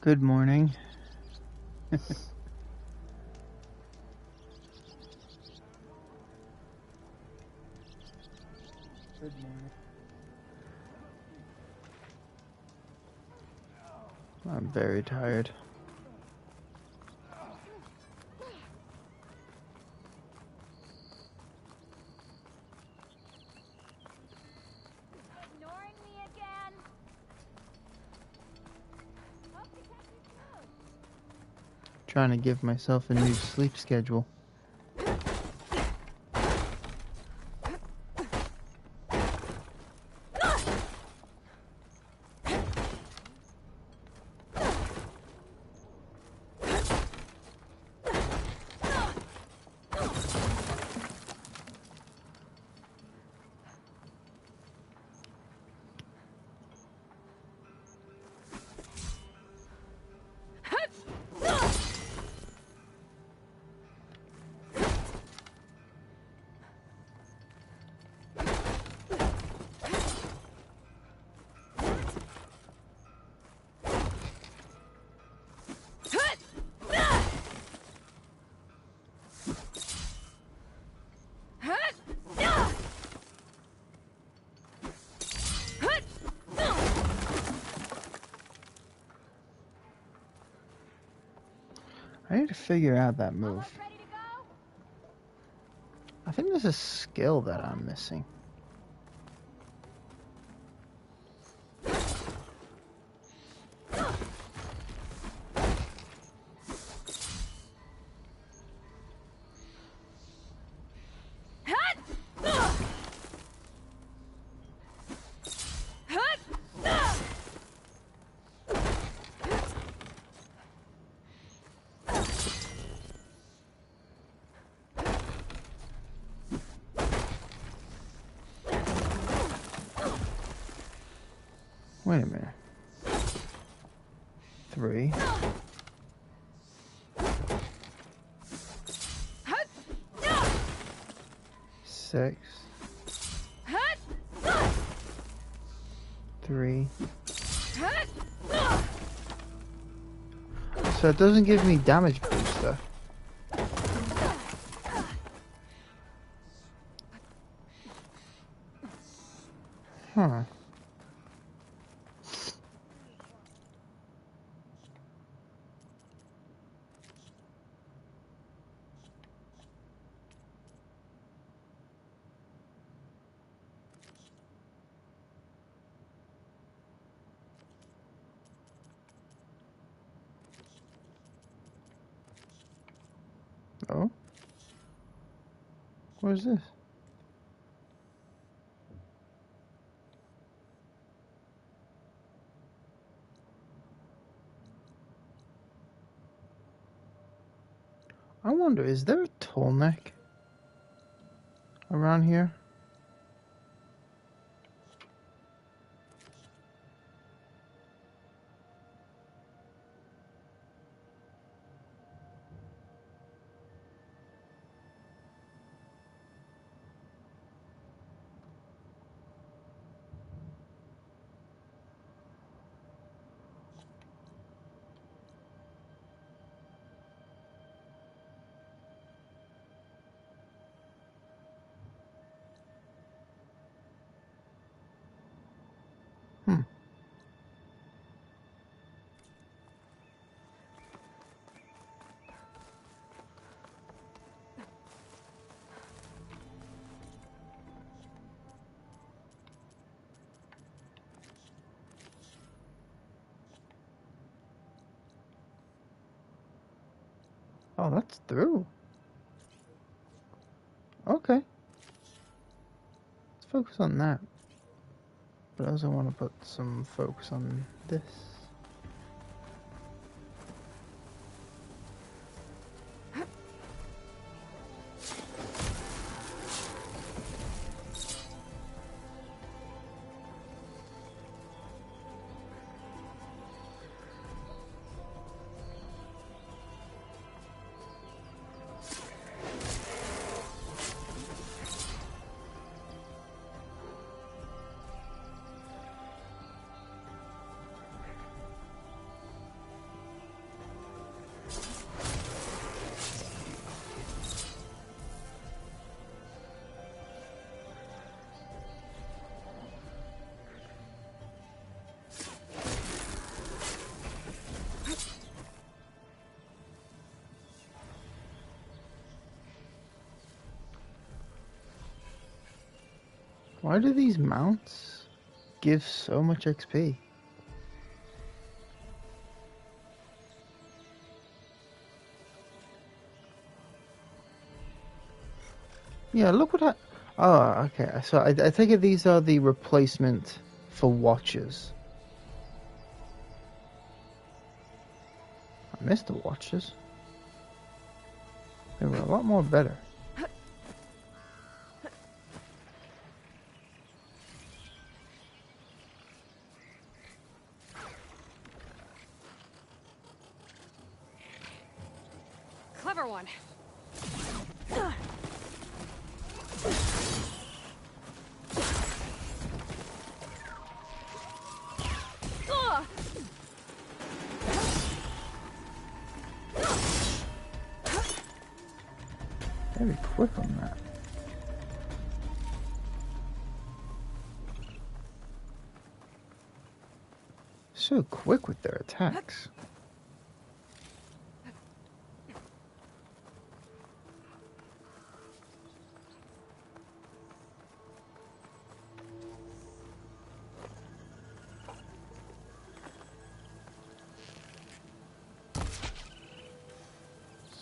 Good morning. Good morning. I'm very tired. Ignoring me again? Hope to catch you soon. Trying to give myself a new sleep schedule. I need to figure out that move. Almost ready to go? I think there's a skill that I'm missing. Wait a minute. 3. 6. 3. So it doesn't give me damage booster. Huh. Oh? What is this? I wonder, is there a tall neck around here? Hmm. Oh, that's through. Okay. Let's focus on that. But I also want to put some focus on this. Why do these mounts give so much XP? Yeah, look what I... Oh, okay. So I take it these are the replacement for watches. I missed the watches. They were a lot more better. Clever one. Very quick on that. So quick with their attacks.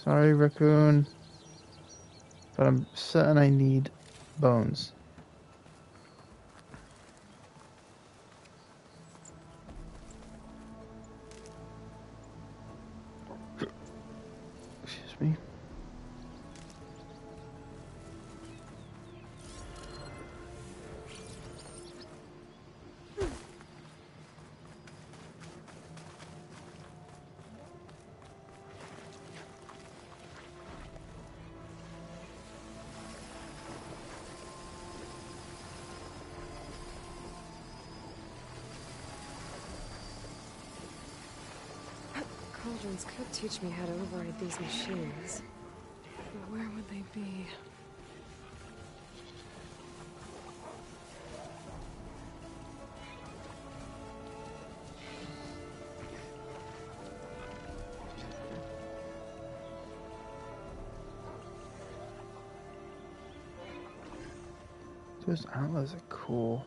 Sorry, raccoon. But I'm certain I need bones. Excuse me. Cauldrons could teach me how to override these machines. But where would they be? Those antlers are cool.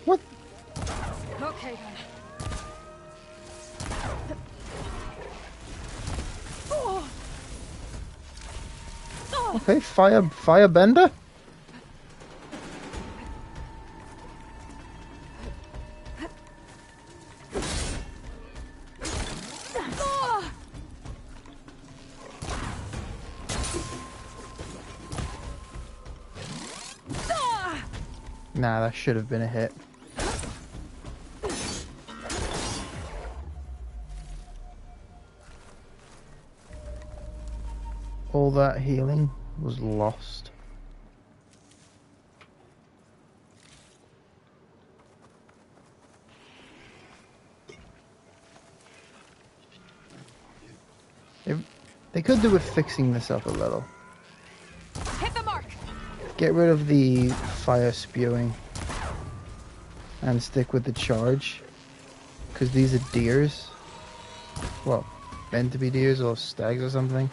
What? Okay, then. Okay, firebender? Nah, that should have been a hit. All that healing was lost. They could do with fixing this up a little. Hit the mark. Get rid of the fire spewing and stick with the charge, because these are deers. Well, meant to be deers or stags or something.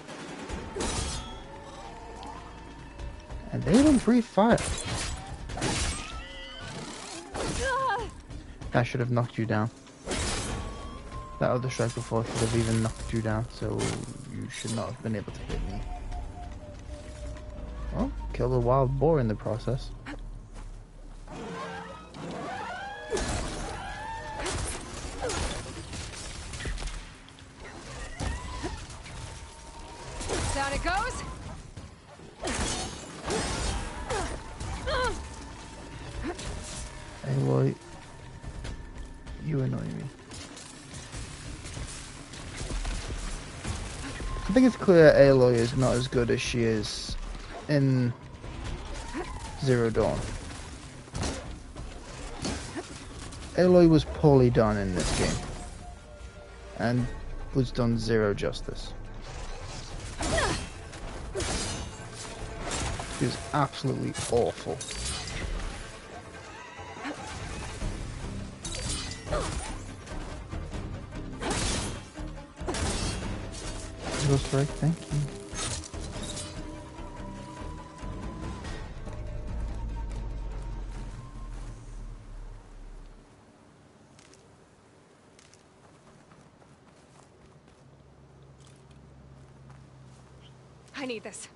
And they don't breathe fire. That should have knocked you down. That other strike before should have even knocked you down, so you should not have been able to hit me. Well, killed a wild boar in the process. Down it goes. Aloy, you annoy me. I think it's clear Aloy is not as good as she is in Zero Dawn. Aloy was poorly done in this game. and was done zero justice. She was absolutely awful. Ghost right, thank you. I need this.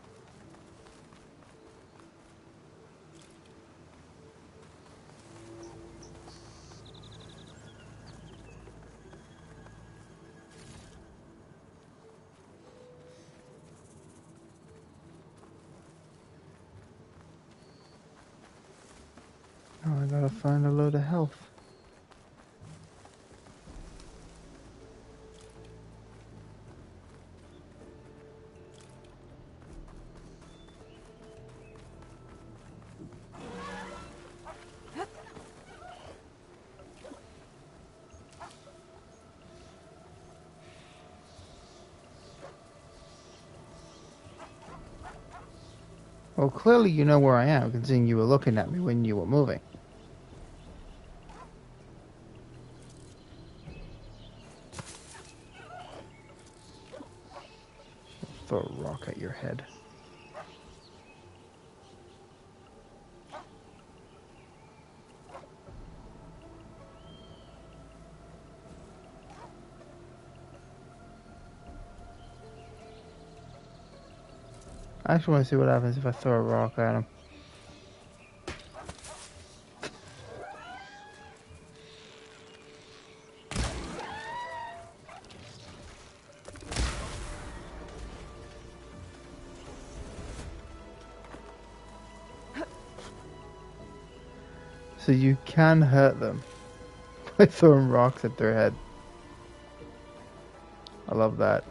Oh, I gotta find a load of health. Well, clearly you know where I am, considering you were looking at me when you were moving. Throw a rock at your head. I actually want to see what happens if I throw a rock at him. So you can hurt them by throwing rocks at their head. I love that.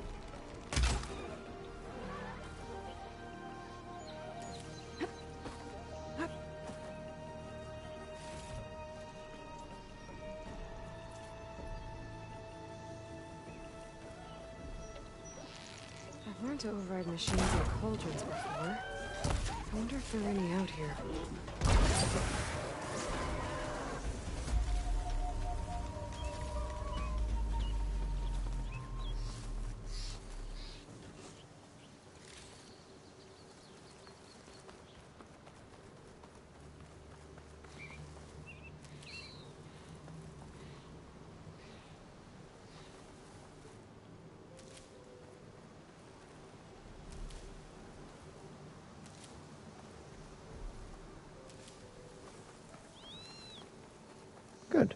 I've learned to override machines and cauldrons before. I wonder if there are any out here. Good.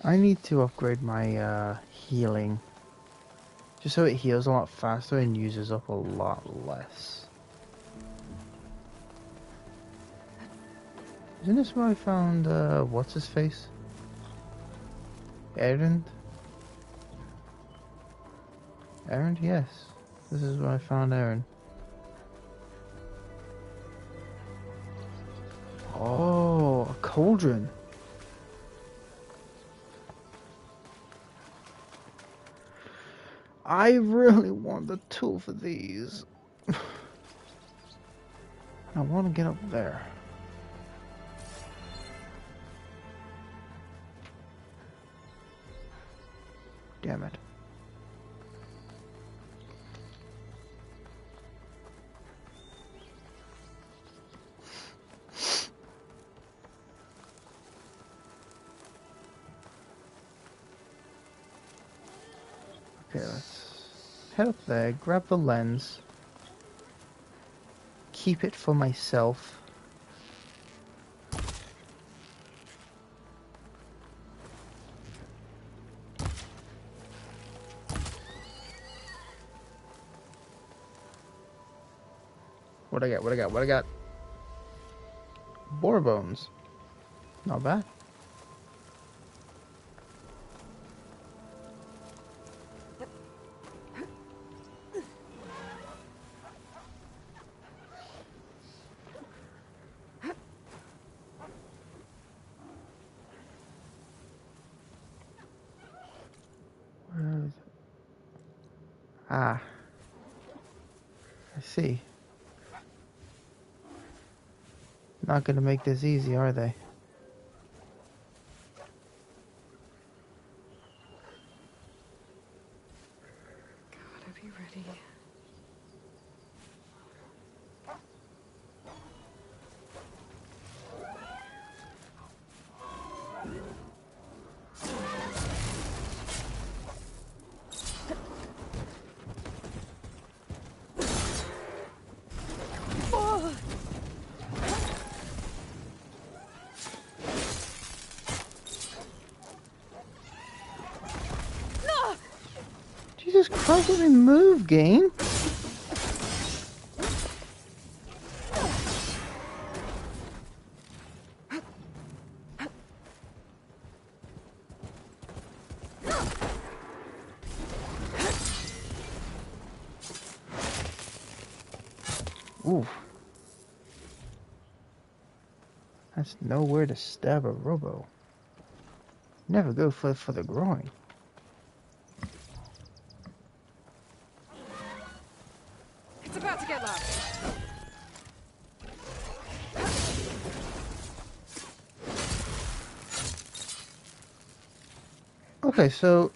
I need to upgrade my healing. Just so it heals a lot faster and uses up a lot less. Isn't this where I found, what's his face? Erend? Erend, yes. This is where I found Erend. Oh, a cauldron. I really want the tool for these. I want to get up there. Damn it. Okay, let's head up there, grab the lens, keep it for myself. What I got? What I got? What I got? Boar bones. Not bad. Ah, I see. Not gonna make this easy, are they? Gotta be ready. Jesus Christ, let me move, game. Oof. That's nowhere to stab a robo. Never go for the groin. It's about to get loud. Okay, so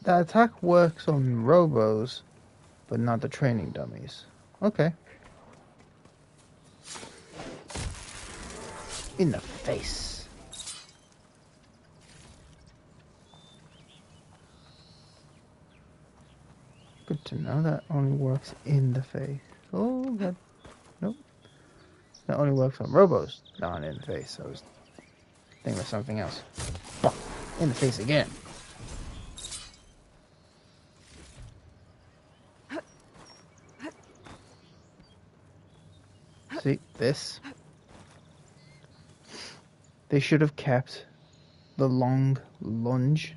the attack works on robos, but not the training dummies. Okay. In the face. Good to know that only works in the face. Oh, that... Nope. That only works on robos, not in the face. I was thinking of something else. Bah! In the face again. See, this? They should have kept the long lunge.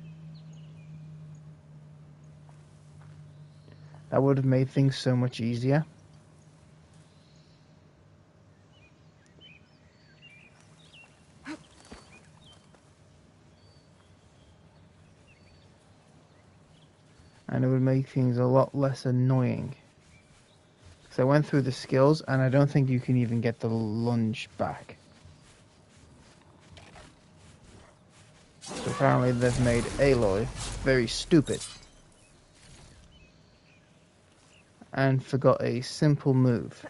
That would have made things so much easier. And it would make things a lot less annoying. So I went through the skills, and I don't think you can even get the lunge back. So apparently they've made Aloy very stupid. And forgot a simple move.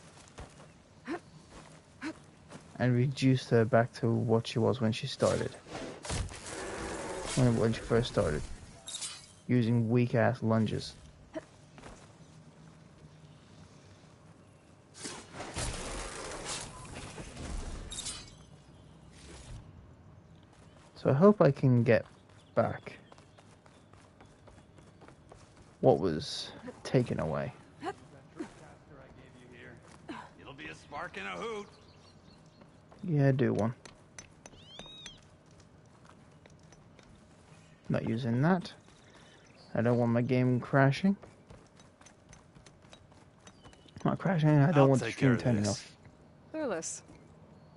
And reduced her back to what she was when she started. When she first started. Using weak-ass lunges. So I hope I can get back what was taken away. It'll be a spark and a hoot. Yeah, do one. Not using that. I don't want my game crashing. Not crashing, I don't I'll want the take stream care of turning this. off. Clueless.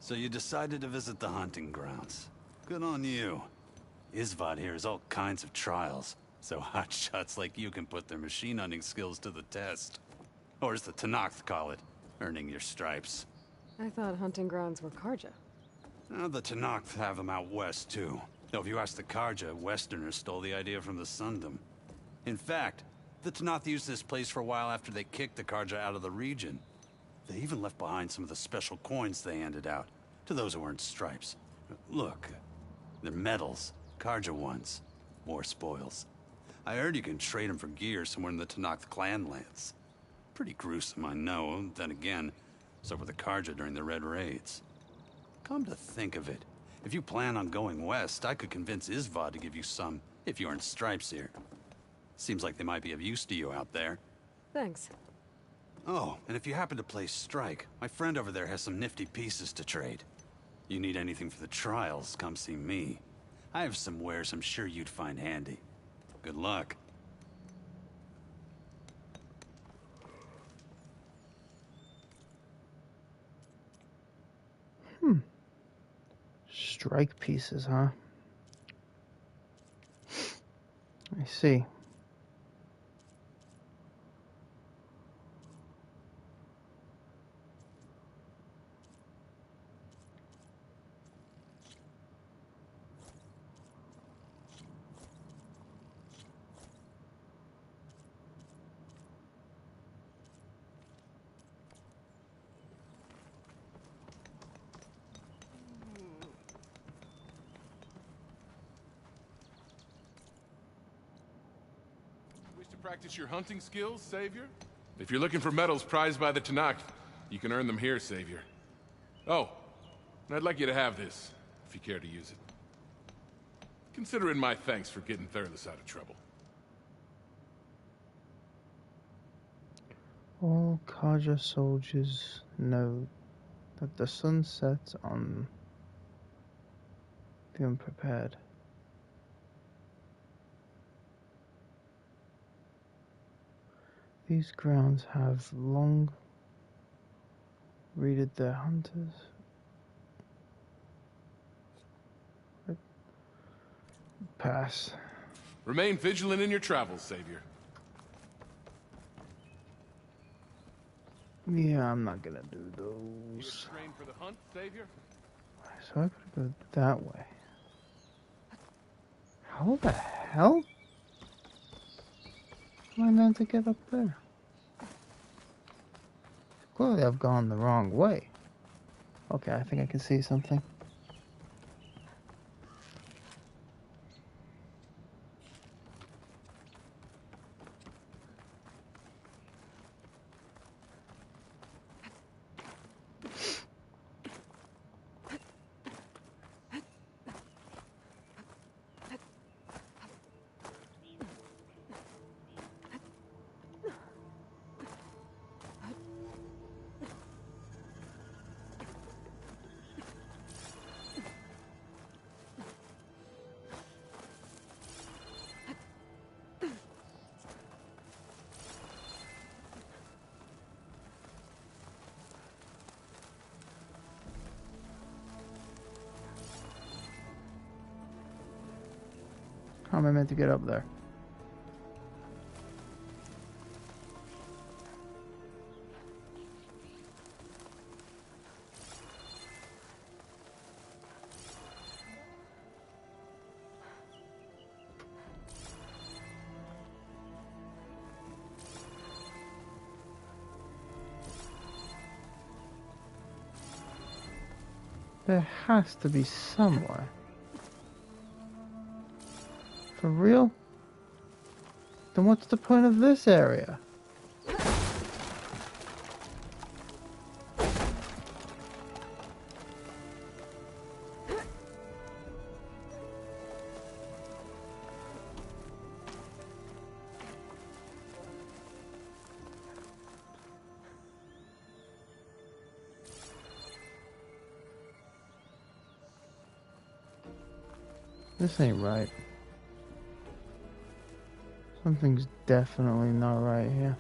So you decided to visit the hunting grounds. Good on you. Isvad here has all kinds of trials, so hotshots like you can put their machine hunting skills to the test. Or as the Tenakth call it, earning your stripes. I thought hunting grounds were Karja. Now, the Tenakth have them out west, too. Though if you ask the Karja, Westerners stole the idea from the Sundom. In fact, the Tenakth used this place for a while after they kicked the Karja out of the region. They even left behind some of the special coins they handed out, to those who earned stripes. Look, they're medals, Karja ones. More spoils. I heard you can trade them for gear somewhere in the Tenakth clan lands. Pretty gruesome, I know. Then again, so were the Karja during the Red Raids. Come to think of it, if you plan on going west, I could convince Isvad to give you some, if you earned stripes here. Seems like they might be of use to you out there. Thanks. Oh, and if you happen to play Strike, my friend over there has some nifty pieces to trade. You need anything for the trials, come see me. I have some wares I'm sure you'd find handy. Good luck. Strike pieces, huh? I see. Practice your hunting skills, Savior? If you're looking for medals prized by the Tanakh, you can earn them here, Savior. Oh, and I'd like you to have this, if you care to use it. Consider it my thanks for getting Thurles out of trouble. All Kaja soldiers know that the sun sets on the unprepared. These grounds have long greeted their hunters. Pass. Remain vigilant in your travels, Savior. Yeah, I'm not gonna do You those. trained for the hunt, Savior? So I gotta go that way. How the hell am I meant to get up there? Clearly I've gone the wrong way. Okay, I think I can see something. How am I meant to get up there? There has to be somewhere. For real? Then what's the point of this area? This ain't right. Something's definitely not right here.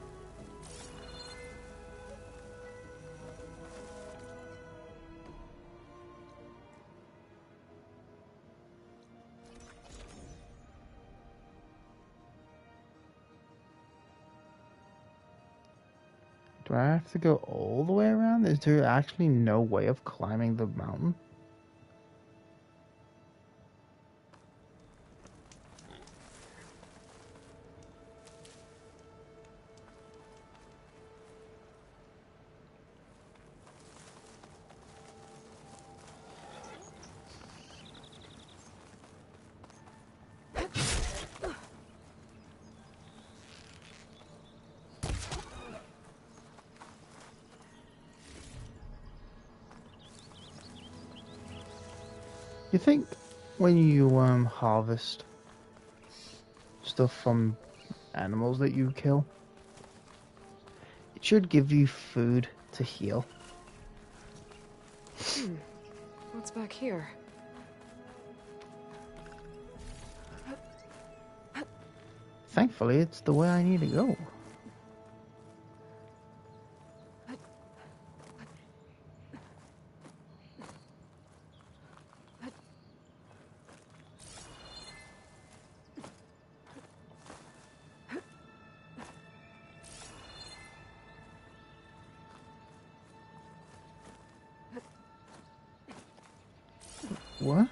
Do I have to go all the way around? Is there actually no way of climbing the mountain? You think when you harvest stuff from animals that you kill, it should give you food to heal? What's back here? Thankfully, it's the way I need to go. What?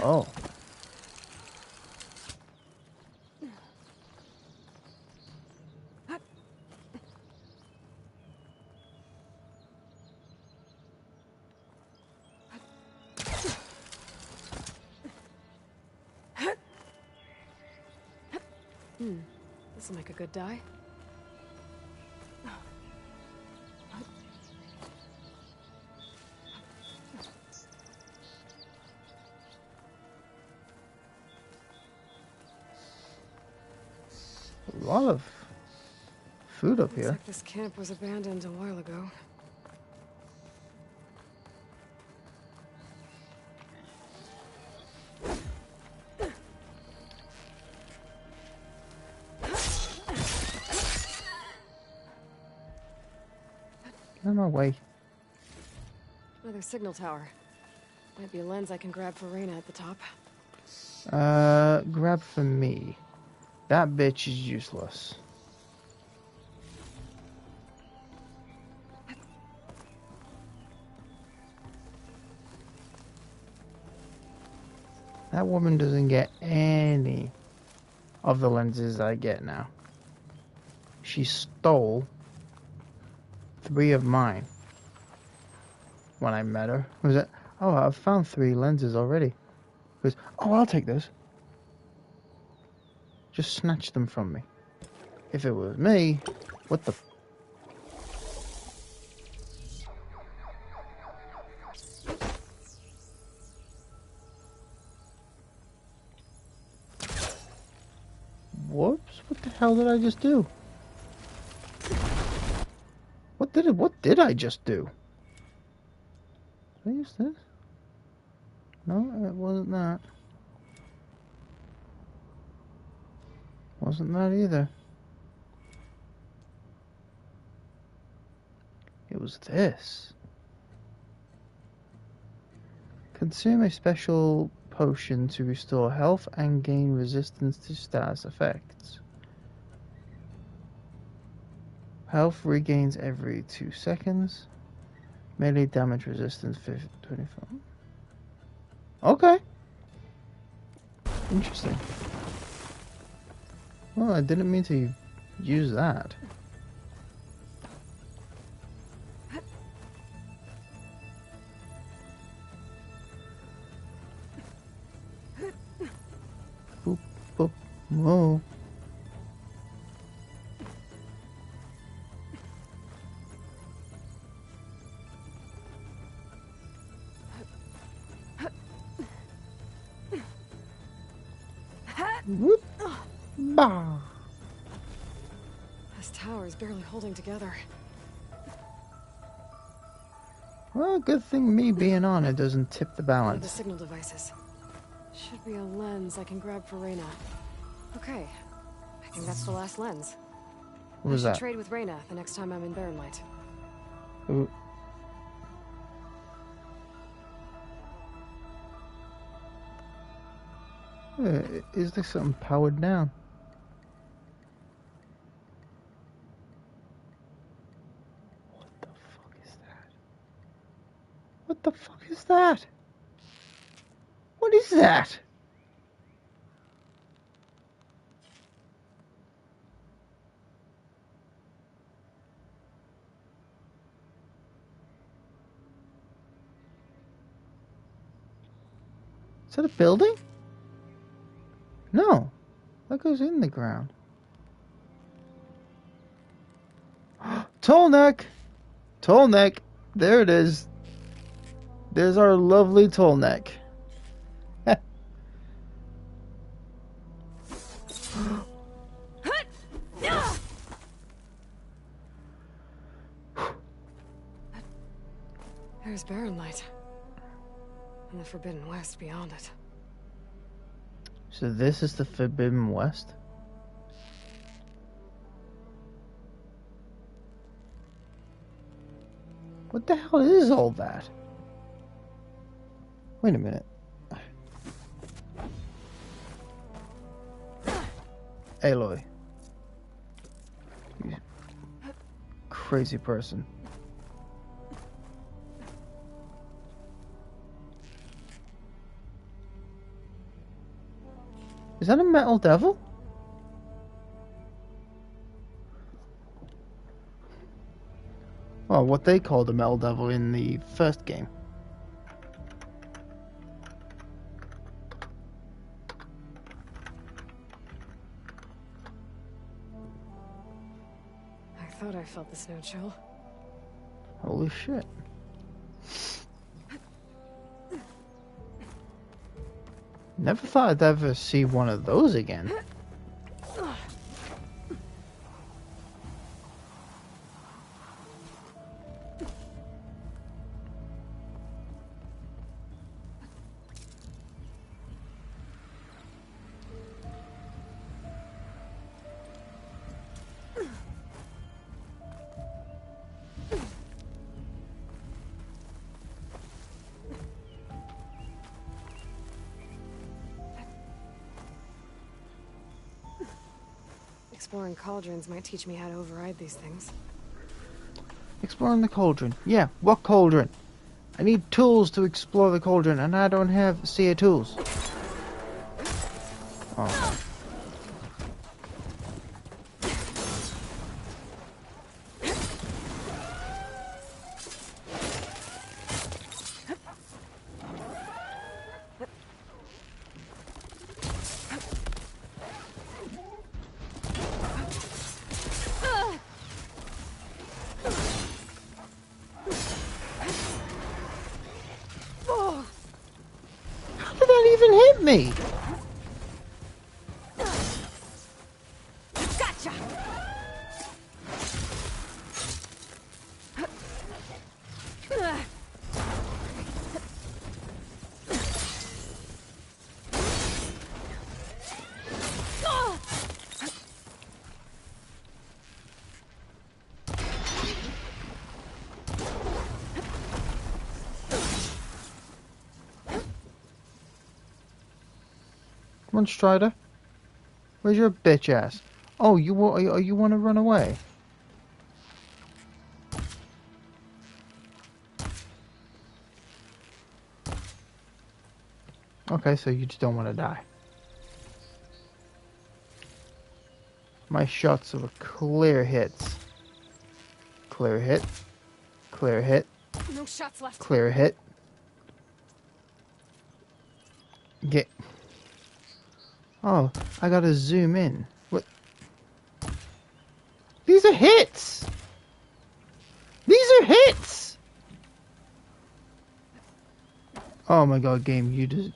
Oh. This'll make a good dye. A lot of food up Looks here. like this camp was abandoned a while ago. Get out of my way. Another signal tower. Might be a lens I can grab for Reyna at the top. Grab for me. That bitch is useless. That woman doesn't get any of the lenses I get now. She stole 3 of mine when I met her. Was it? Oh, I've found 3 lenses already. Goes, oh, I'll take those. Just snatch them from me. If it was me, what the? Whoops! What the hell did I just do? What did I just do? Did I use this? No, it wasn't that. Wasn't that either. It was this. Consume a special potion to restore health and gain resistance to status effects. Health regains every 2 seconds. Melee damage resistance 24. Okay. Interesting. Well, I didn't mean to use that. Boop, boop, whoa. Whoop. Bah. This tower is barely holding together. Well, good thing me being on it doesn't tip the One of the balance. signal devices. Should be a lens I can grab for Reyna. Okay, I think that's the last lens. What was I should that? trade with Reyna the next time I'm in Barrenlight. Ooh. Is there something powered down? What the fuck is that? What the fuck is that? What is that? Is that a building? No, that goes in the ground. Tall neck! Tall neck! There it is. There's our lovely tall neck. There's Barrenlight. And the Forbidden West beyond it. So this is the Forbidden West? What the hell is all that? Wait a minute. Aloy. You crazy person. Is that a metal devil? Oh, what they called a metal devil in the first game. thought I felt the snow chill. Holy shit. Never thought I'd ever see one of those again. Exploring cauldrons might teach me how to override these things. Exploring the cauldron. Yeah, what cauldron? I need tools to explore the cauldron, and I don't have CA tools. Oh. How did that even hit me? Gotcha! Come on, Strider. Where's your bitch ass? Oh, you want to run away? Okay, so you just don't want to die. My shots are clear hits. Clear hit. Clear hit. No shots left. Clear hit. Get. Oh, I gotta zoom in. What? These are hits! These are hits! Oh my god, game, you just...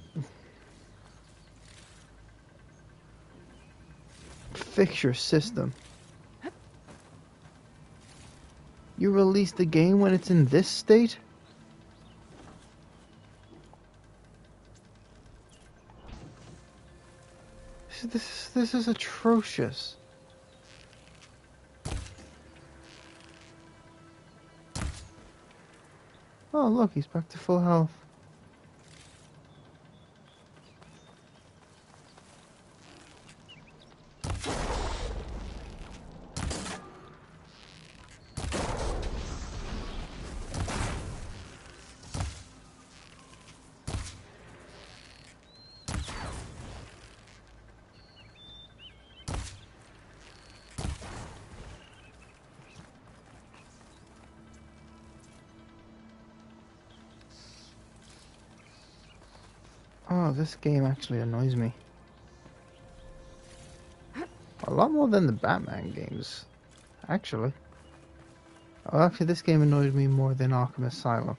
Fix your system. You release the game when it's in this state? This is atrocious. Oh look, he's back to full health. Oh, this game actually annoys me. A lot more than the Batman games, actually. Oh, actually, this game annoyed me more than Arkham Asylum.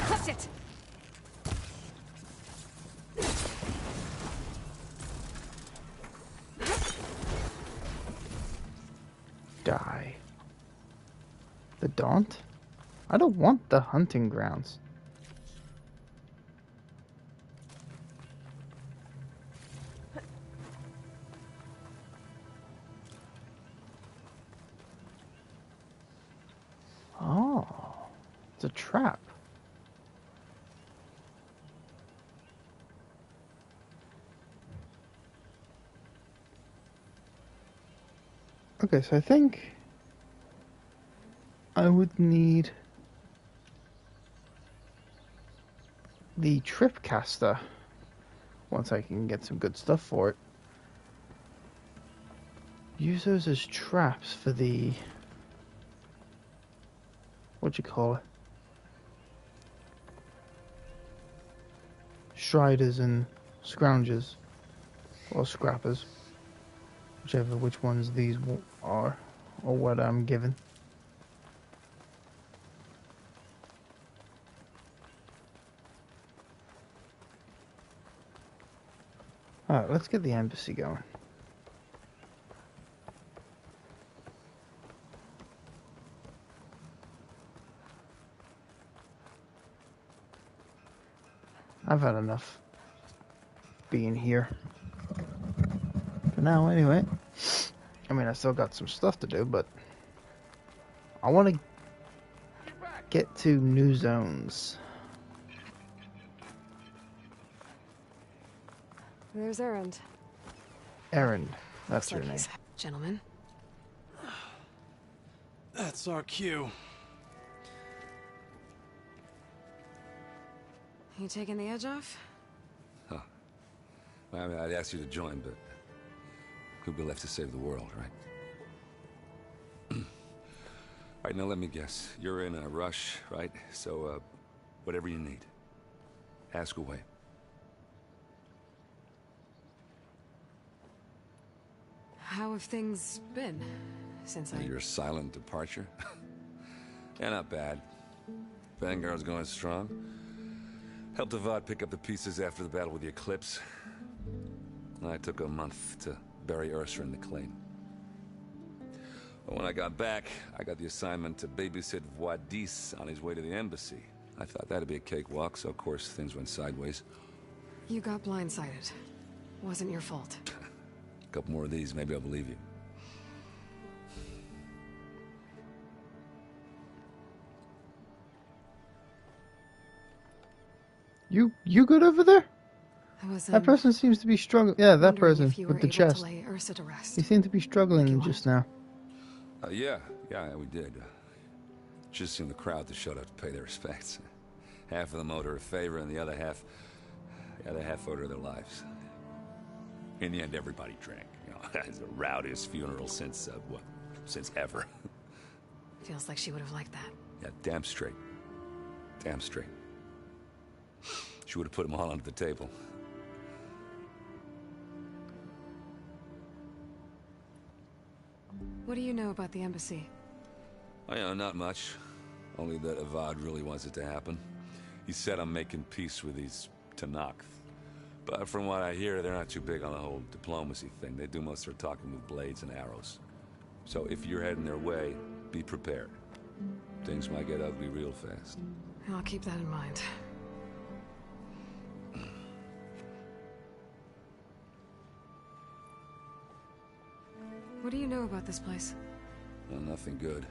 Clutch it! Die. The Daunt? I don't want the hunting grounds. Oh, it's a trap. Okay, so I think I would need the Tripcaster once I can get some good stuff for it. Use those as traps for the... what you call it? Striders and scroungers. Or scrappers. Which ones these are. Or what I'm given. Alright, let's get the embassy going. I've had enough being here. For now, anyway. I mean, I still got some stuff to do, but I want to get to new zones. There's Erend. Erend, that's Looks her like name. he's... Gentlemen. That's our cue. You taking the edge off? Huh. I mean, I'd ask you to join, but who'd be left to save the world, right? All right, now let me guess. You're in a rush, right? So, whatever you need. Ask away. How have things been since I... Your silent departure? Yeah, not bad. Vanguard's going strong. Helped Avad pick up the pieces after the battle with the Eclipse. I took a month to bury Ursa in the claim. But when I got back, I got the assignment to babysit Wadis on his way to the embassy. I thought that'd be a cakewalk, so of course things went sideways. You got blindsided. Wasn't your fault. A couple more of these, maybe I'll believe you. You good over there? I was, That person seems to be struggling. Yeah, that wondering person if you were with the able chest. to lay Ursa to rest. He seemed to be struggling Like you just now. Yeah, we did. Just seemed the crowd to showed up to pay their respects. Half of them owed her a favor, and the other half owed her their lives. In the end, everybody drank. You know, it's the rowdiest funeral since since ever. Feels like she would have liked that. Yeah, damn straight. Damn straight. She would have put them all under the table. What do you know about the embassy? Oh, yeah, not much. Only that Avad really wants it to happen. He said I'm making peace with these Tenakth. But from what I hear, they're not too big on the whole diplomacy thing. They do most of their talking with blades and arrows. So if you're heading their way, be prepared. Things might get ugly real fast. I'll keep that in mind. What do you know about this place? Well, nothing good.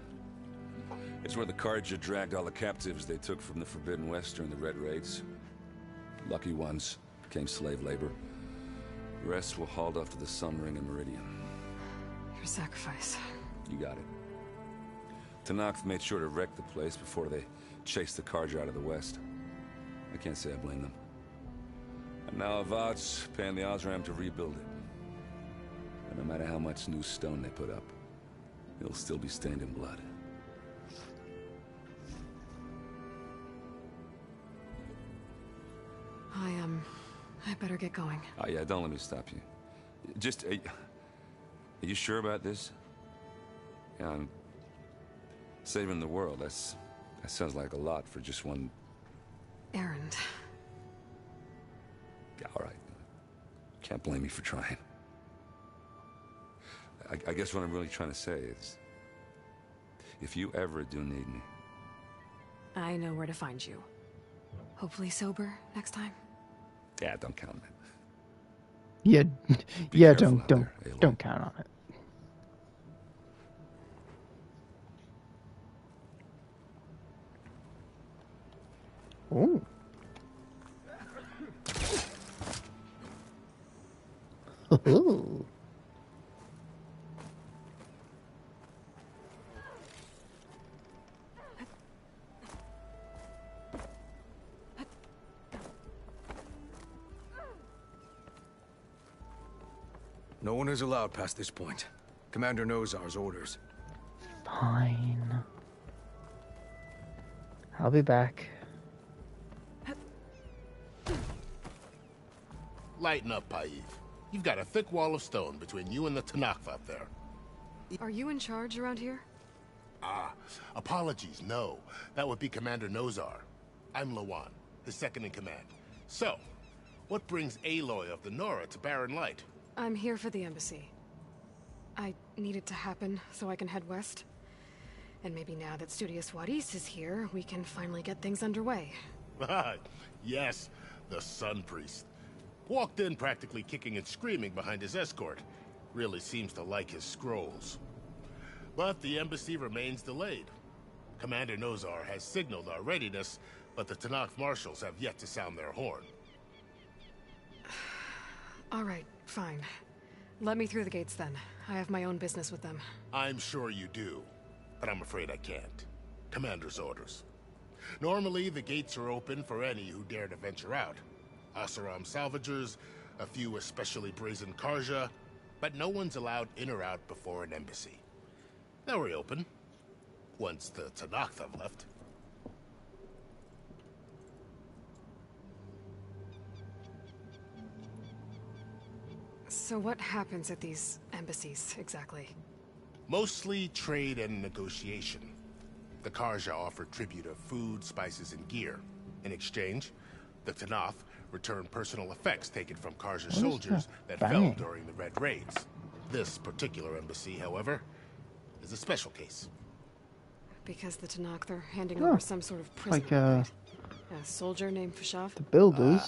It's where the Carja dragged all the captives they took from the Forbidden West during the Red Raids. Lucky ones became slave labor. The rest were hauled off to the Sun Ring and Meridian. Your sacrifice. You got it. Tenakth made sure to wreck the place before they chased the Carja out of the West. I can't say I blame them. And now Avad's paying the Osram to rebuild it. And no matter how much new stone they put up, it'll still be stained in blood. I better get going. Oh yeah, don't let me stop you. Just, are you sure about this? Yeah, I'm saving the world. That sounds like a lot for just one... Erend. Yeah, all right. Can't blame me for trying. I guess what I'm really trying to say is, if you ever do need me... I know where to find you. Hopefully sober next time. Yeah, don't count on it. Yeah, Be yeah. careful Don't out don't there, Aloy. don't count on it. Oh. Oh. No one is allowed past this point. Commander Nozar's orders. Fine. I'll be back. Lighten up, Paiv. You've got a thick wall of stone between you and the Tenakth out there. Are you in charge around here? Ah, apologies, no. That would be Commander Nozar. I'm Lawan, his second-in-command. So, what brings Aloy of the Nora to Barren Light? I'm here for the embassy. I need it to happen so I can head west. And maybe now that Studious Wadis is here, we can finally get things underway. Yes, the Sun Priest. Walked in practically kicking and screaming behind his escort. Really seems to like his scrolls. But the embassy remains delayed. Commander Nozar has signaled our readiness, but the Tenakth marshals have yet to sound their horn. All right, fine. Let me through the gates then. I have my own business with them. I'm sure you do, but I'm afraid I can't. Commander's orders. Normally, the gates are open for any who dare to venture out. Asaram salvagers, a few especially brazen Karja, but no one's allowed in or out before an embassy. They'll reopen, once the Tenakth have left. So what happens at these embassies, exactly? Mostly trade and negotiation. The Karja offer tribute of food, spices, and gear. In exchange, the Tenakth return personal effects taken from Karja soldiers that fell during the Red Raids. This particular embassy, however, is a special case. Because the Tenakth are handing over some sort of prisoner, Like right? A soldier named Fashav? the builders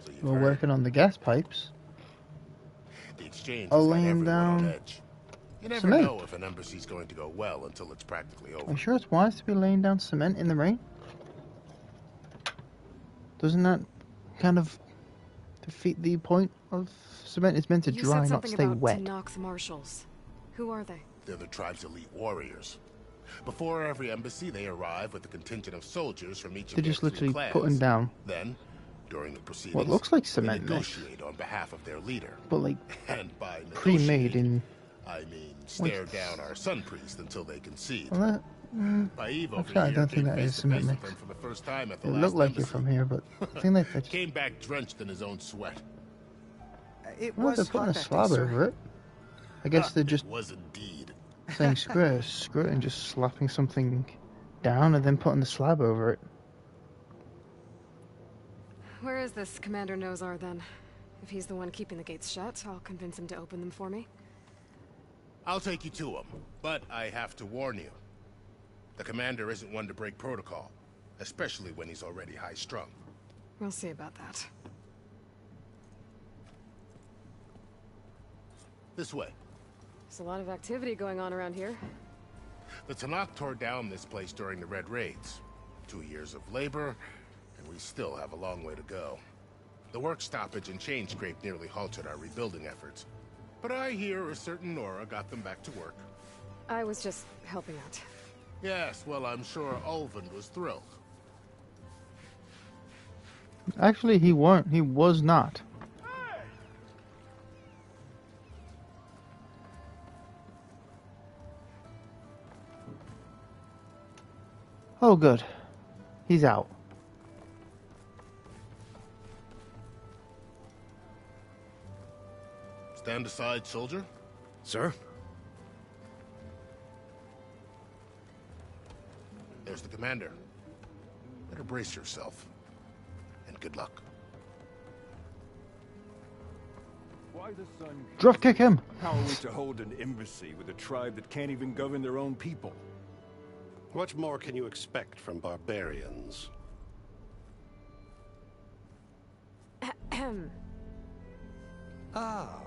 So you've were heard. working on the gas pipes. The exchange Oh, has got laying everyone on down edge. You never cement. know if an embassy's going to go well until it's practically over. Are you sure it's wise to be laying down cement in the rain? Doesn't that kind of defeat the point of cement? It's meant to You dry, said not something stay about wet. Tenakth marshals. Who are they? They're the tribe's elite warriors. Before every embassy, they arrive with a contingent of soldiers from each of They're their just three literally clans. putting down Then, during the proceedings, what looks like they cement mix, negotiate on behalf of their leader. but like And by pre-made negotiate, in. I mean stare down our Sun Priest until they concede. Well, that, Paiv over actually, I here don't think came that is face to cement face with mix. them for the first time at the It last looked like embassy. it from here, but I think they just. Came back drenched in his own sweat. It Well, they're was putting a hot that slab day, sir. over it. I guess they're just It was indeed. saying screw it, and just slapping something down and then putting the slab over it. Where is this Commander Nozar, then? If he's the one keeping the gates shut, I'll convince him to open them for me. I'll take you to him, but I have to warn you. The commander isn't one to break protocol, especially when he's already high-strung. We'll see about that. This way. There's a lot of activity going on around here. The Tenakth tore down this place during the Red Raids. 2 years of labor, and we still have a long way to go. The work stoppage and chain scrape nearly halted our rebuilding efforts. But I hear a certain Nora got them back to work. I was just helping out. Yes, well, I'm sure Ulvund was thrilled. Actually, he weren't. He was not. Oh, good. He's out. Stand aside, soldier. Sir? There's the commander. Better brace yourself. And good luck. Why the sun? Drop kick him. How are we to hold an embassy with a tribe that can't even govern their own people? What more can you expect from barbarians? Ah.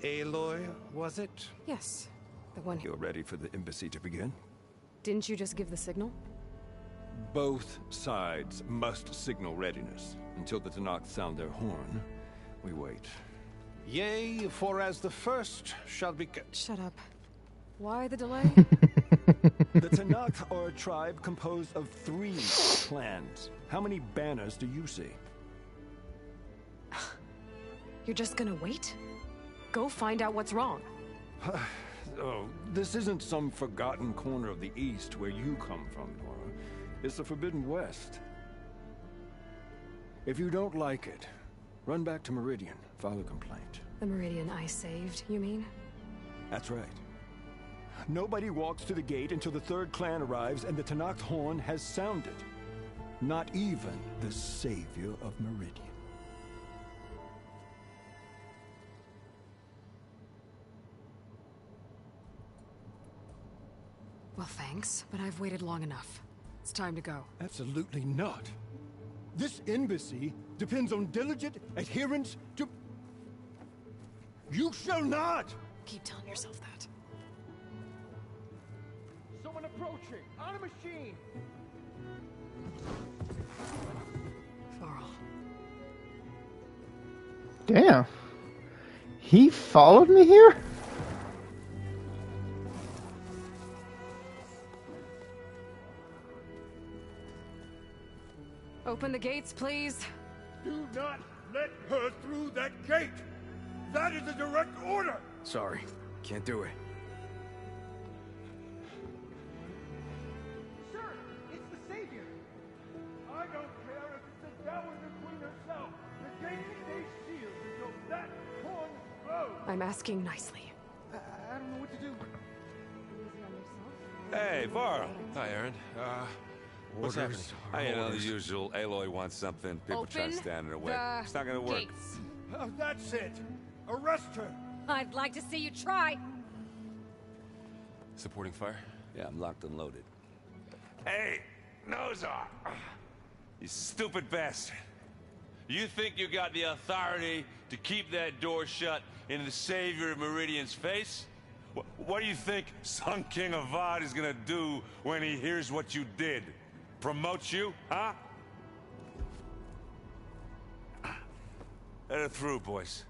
Aloy, was it? Yes, the one who... You're ready for the embassy to begin? Didn't you just give the signal? Both sides must signal readiness. Until the Tenakth sound their horn, we wait. Yea, for as the first shall be... Shut up. Why the delay? The Tenakth are a tribe composed of 3 clans. How many banners do you see? You're just gonna wait? Go find out what's wrong. Oh, this isn't some forgotten corner of the East where you come from, Nora. It's the Forbidden West. If you don't like it, run back to Meridian, file a complaint. The Meridian I saved, you mean? That's right. Nobody walks to the gate until the third clan arrives and the Tenakth horn has sounded. Not even the savior of Meridian. Well, thanks, but I've waited long enough. It's time to go. Absolutely not. This embassy depends on diligent adherence to... You shall not! Keep telling yourself that. Someone approaching! On a machine! Varl. Damn. He followed me here? Open the gates, please. Do not let her through that gate! That is a direct order! Sorry, can't do it. Sir, it's the Savior! I don't care if it's the Dowager Queen herself! The gate stays sealed until that horn blows! I'm asking nicely. I don't know what to do. Hey, Varl. Hi, Aaron. What's happening? You know, the usual. Aloy wants something. People try to stand in her way. It's not gonna work. Gates. Oh, that's it! Arrest her! I'd like to see you try. Supporting fire? Yeah, I'm locked and loaded. Hey, Nozar! You stupid bastard. You think you got the authority to keep that door shut in the savior of Meridian's face? What do you think Sun King Avad is gonna do when he hears what you did? Promote you, huh? Let her through, boys.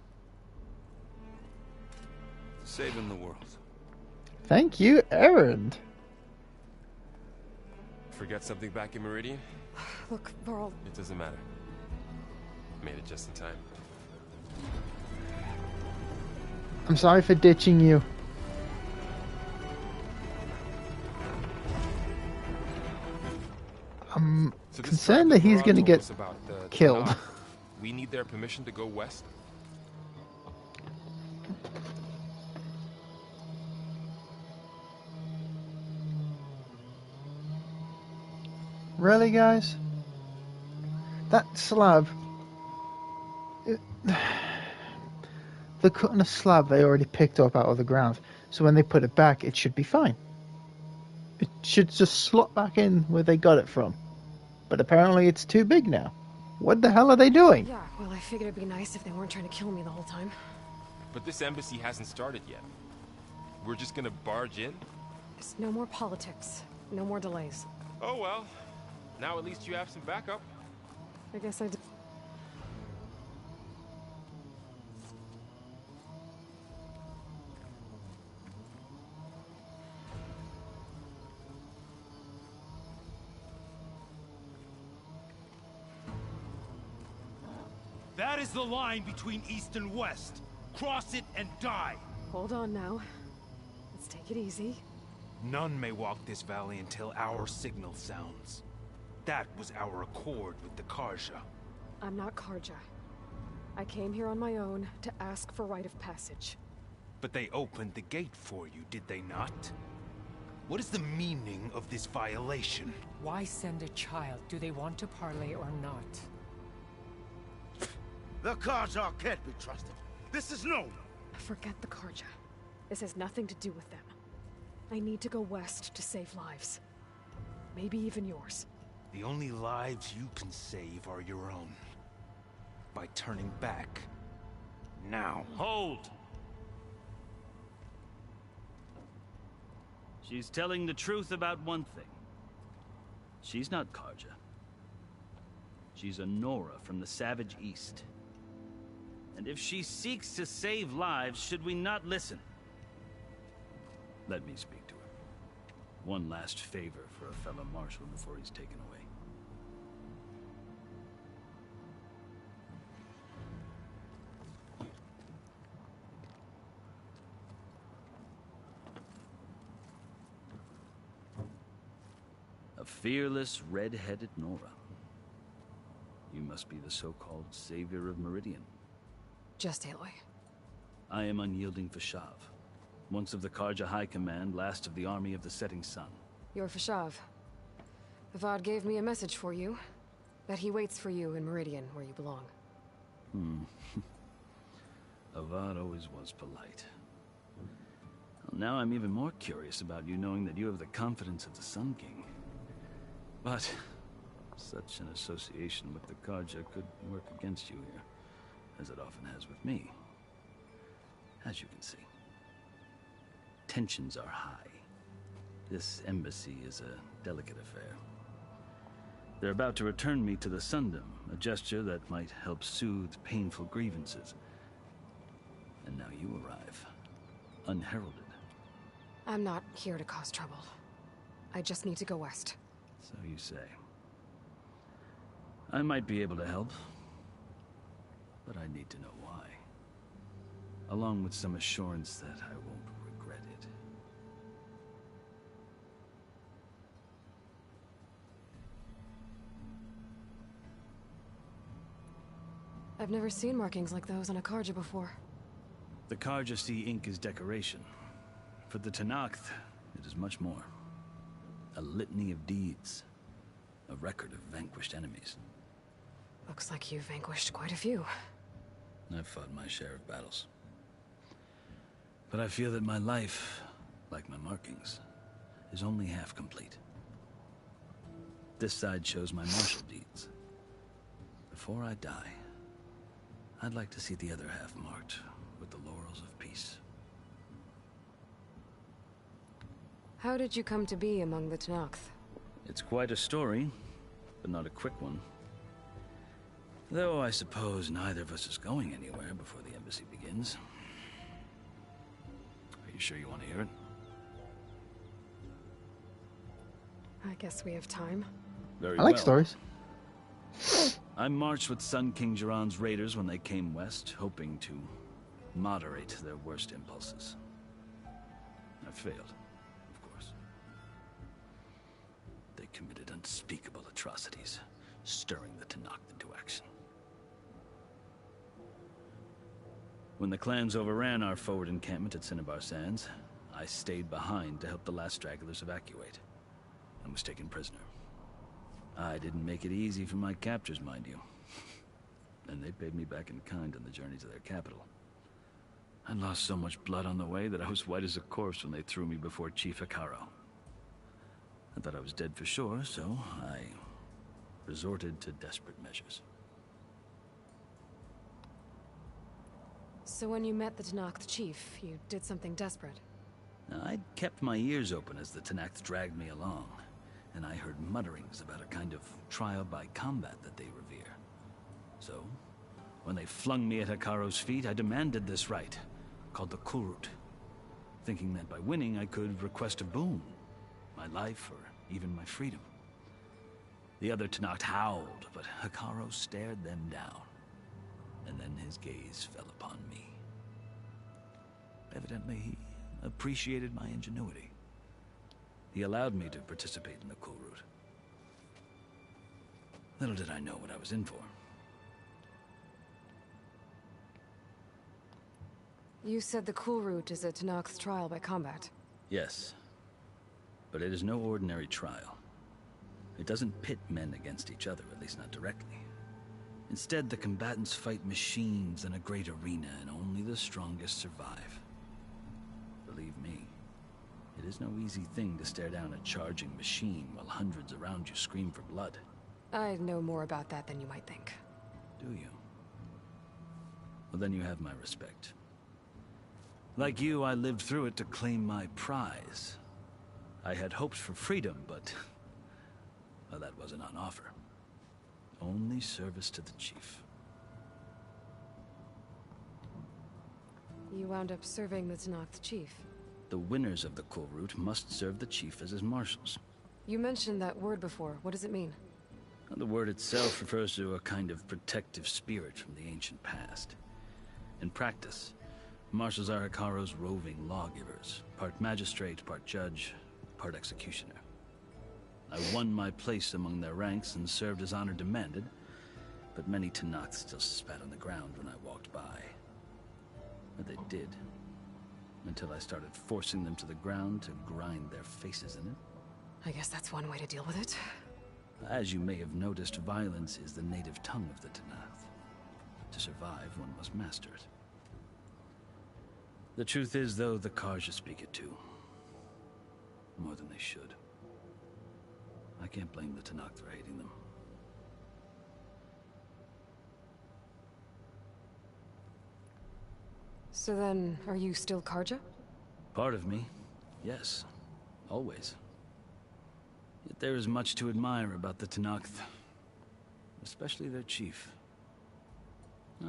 Saving the world. Thank you, Aaron. Forget something back in Meridian? Look, Varl. It doesn't matter. Made it just in time. I'm sorry for ditching you. I'm concerned that he's going to get killed. We need their permission to go west. Really, guys? That slab... They're cutting a slab they already picked up out of the ground. So when they put it back, it should be fine. It should just slot back in where they got it from. But apparently it's too big now. What the hell are they doing? Yeah, well, I figured it'd be nice if they weren't trying to kill me the whole time. But this embassy hasn't started yet. We're just gonna barge in? There's no more politics. No more delays. Oh well. Now at least you have some backup. I guess I did. That is the line between East and West. Cross it and die. Hold on now. Let's take it easy. None may walk this valley until our signal sounds. That was our accord with the Carja. I'm not Carja. I came here on my own to ask for rite of passage. But they opened the gate for you, did they not? What is the meaning of this violation? Why send a child? Do they want to parley or not? The Carja can't be trusted. This is known. Forget the Carja. This has nothing to do with them. I need to go west to save lives. Maybe even yours. The only lives you can save are your own. By turning back. Now. Hold! She's telling the truth about one thing. She's not Carja. She's a Nora from the Savage East. And if she seeks to save lives, should we not listen? Let me speak to her. One last favor for a fellow marshal before he's taken away. fearless, red-headed Nora. You must be the so-called savior of Meridian. Just Aloy. I am Unyielding Fashav, once of the Karja High Command, last of the army of the Setting Sun. You're Fashav. Avad gave me a message for you. That he waits for you in Meridian, where you belong. Avad always was polite. Well, now I'm even more curious about you knowing that you have the confidence of the Sun King. But such an association with the Karja could work against you here, as it often has with me. As you can see, tensions are high. This embassy is a delicate affair. They're about to return me to the Sundom, a gesture that might help soothe painful grievances. And now you arrive, unheralded. I'm not here to cause trouble. I just need to go west. So you say. I might be able to help, but I need to know why. Along with some assurance that I won't regret it. I've never seen markings like those on a Karja before. The Karja see ink as decoration. For the Tenakth, it is much more. A litany of deeds. A record of vanquished enemies. Looks like you've vanquished quite a few. I've fought my share of battles. But I feel that my life, like my markings, is only half complete. This side shows my martial deeds. Before I die, I'd like to see the other half marked with the laurels of peace. How did you come to be among the Tenakth? It's quite a story, but not a quick one. Though I suppose neither of us is going anywhere before the embassy begins. Are you sure you want to hear it? I guess we have time. Very I like well. stories. I marched with Sun King Jiran's raiders when they came west, hoping to moderate their worst impulses. I failed, of course. They committed unspeakable atrocities, stirring the Tenakth into action. When the clans overran our forward encampment at Cinnabar Sands, I stayed behind to help the last stragglers evacuate, and was taken prisoner. I didn't make it easy for my captors, mind you. And they paid me back in kind on the journey to their capital. I lost so much blood on the way that I was white as a corpse when they threw me before Chief Hekarro. I thought I was dead for sure, so I resorted to desperate measures. So when you met the Tenakth chief, you did something desperate? I'd kept my ears open as the Tenakth dragged me along, and I heard mutterings about a kind of trial by combat that they revere. So, when they flung me at Hekarro's feet, I demanded this right, called the Kulrut, thinking that by winning I could request a boon, my life or even my freedom. The other Tenakth howled, but Hekarro stared them down, and then his gaze fell upon me. Evidently, he appreciated my ingenuity. He allowed me to participate in the Kulrut. Little did I know what I was in for. You said the Kulrut is a Tenakth's trial by combat. Yes, but it is no ordinary trial. It doesn't pit men against each other, at least not directly. Instead, the combatants fight machines in a great arena, and only the strongest survive. Believe me, it is no easy thing to stare down a charging machine while hundreds around you scream for blood. I know more about that than you might think. Do you? Well, then you have my respect. Like you, I lived through it to claim my prize. I had hoped for freedom, but well, that wasn't on offer. Only service to the chief. You wound up serving the Tenakth chief. The winners of the Kulrut must serve the chief as his marshals. You mentioned that word before. What does it mean? The word itself refers to a kind of protective spirit from the ancient past. In practice, marshals are Hekarro's roving lawgivers, part magistrate, part judge, part executioner. I won my place among their ranks and served as honor demanded, but many Tenakth still spat on the ground when I walked by. But they did, until I started forcing them to the ground to grind their faces in it. I guess that's one way to deal with it. As you may have noticed, violence is the native tongue of the Tenakth. To survive, one must master it. The truth is, though, the Carja speak it too. More than they should. I can't blame the Tenakth for hating them. So then, are you still Carja? Part of me, yes. Always. Yet there is much to admire about the Tenakth. Especially their chief.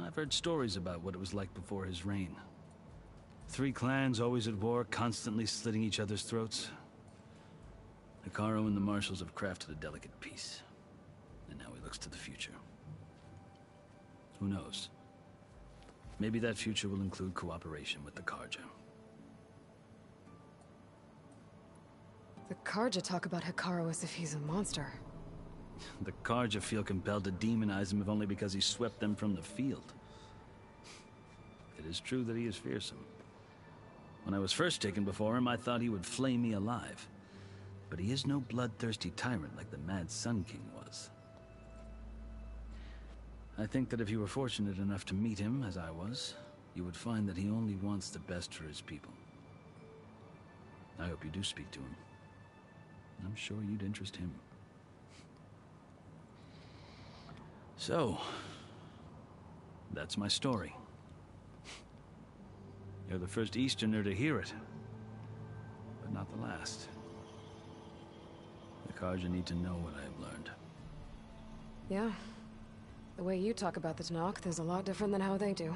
I've heard stories about what it was like before his reign. 3 clans always at war, constantly slitting each other's throats. Hekarro and the Marshals have crafted a delicate peace. And now he looks to the future. Who knows? Maybe that future will include cooperation with the Carja. The Carja talk about Hekarro as if he's a monster. The Carja feel compelled to demonize him if only because he swept them from the field. It is true that he is fearsome. When I was first taken before him, I thought he would flay me alive. But he is no bloodthirsty tyrant like the Mad Sun King was. I think that if you were fortunate enough to meet him, as I was, you would find that he only wants the best for his people. I hope you do speak to him. I'm sure you'd interest him. So, that's my story. You're the first Easterner to hear it, but not the last. The Carja need to know what I have learned. Yeah. The way you talk about the Tenakth is a lot different than how they do.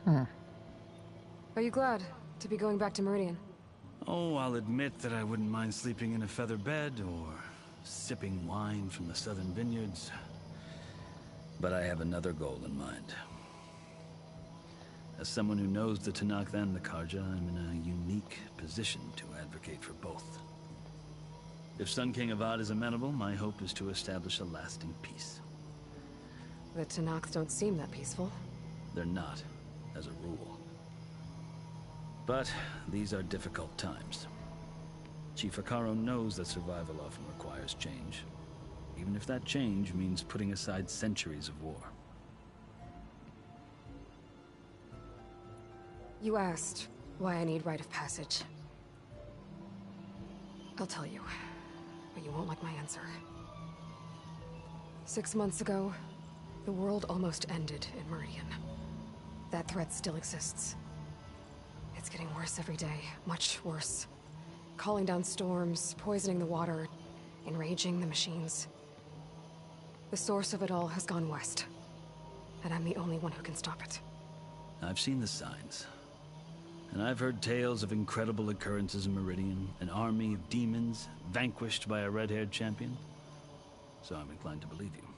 Are you glad to be going back to Meridian? Oh, I'll admit that I wouldn't mind sleeping in a feather bed or sipping wine from the southern vineyards. But I have another goal in mind. As someone who knows the Tenakth and the Carja, I'm in a unique position to advocate for both. If Sun King Avad is amenable, my hope is to establish a lasting peace. The Tenakth don't seem that peaceful. They're not, as a rule. But these are difficult times. Chief Hekarro knows that survival often requires change, even if that change means putting aside centuries of war. You asked why I need rite of passage. I'll tell you, but you won't like my answer. 6 months ago, the world almost ended in Meridian. That threat still exists. It's getting worse every day, much worse. Calling down storms, poisoning the water, enraging the machines. The source of it all has gone west, and I'm the only one who can stop it. I've seen the signs. And I've heard tales of incredible occurrences in Meridian, an army of demons vanquished by a red-haired champion. So I'm inclined to believe you.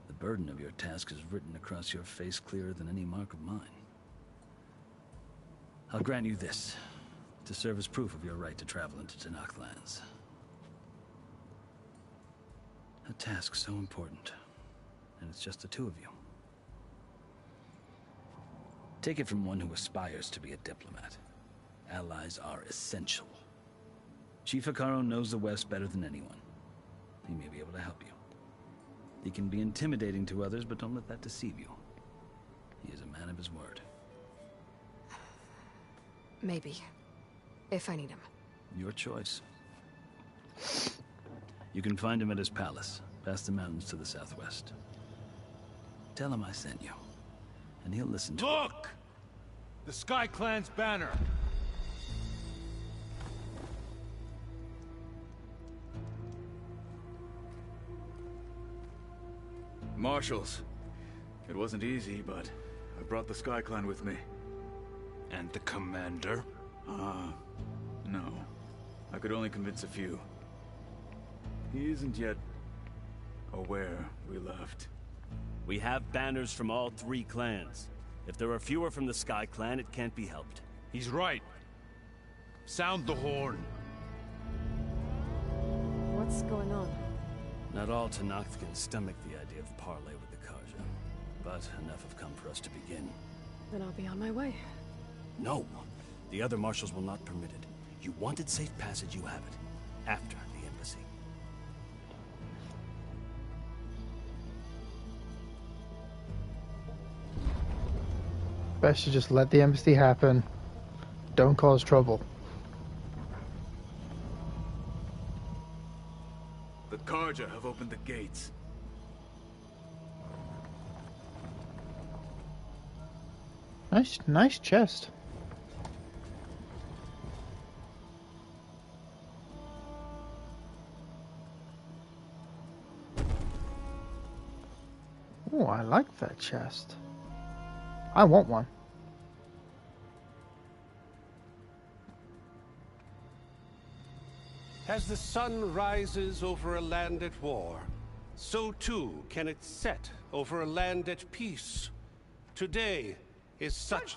The burden of your task is written across your face clearer than any mark of mine. I'll grant you this, to serve as proof of your right to travel into Tenakth lands. A task so important, and it's just the 2 of you. Take it from one who aspires to be a diplomat. Allies are essential. Chief Hekarro knows the West better than anyone. He may be able to help you. He can be intimidating to others, but don't let that deceive you. He is a man of his word. Maybe. If I need him. Your choice. You can find him at his palace, past the mountains to the southwest. Tell him I sent you, and he'll listen to you. Look! The Sky Clan's banner! Marshals. It wasn't easy, but I brought the Sky Clan with me. And the commander? No. I could only convince a few. He isn't yet aware we left. We have banners from all 3 clans. If there are fewer from the Sky Clan, it can't be helped. He's right. Sound the horn. What's going on? Not all Tenakth can stomach the idea of parley with the Karja, but enough have come for us to begin. Then I'll be on my way. No! The other marshals will not permit it. You wanted safe passage, you have it. After the embassy. Best to just let the embassy happen. Don't cause trouble. The Karja have opened the gates. Nice chest. Oh, I like that chest. I want one. As the sun rises over a land at war, so too can it set over a land at peace. Today is such...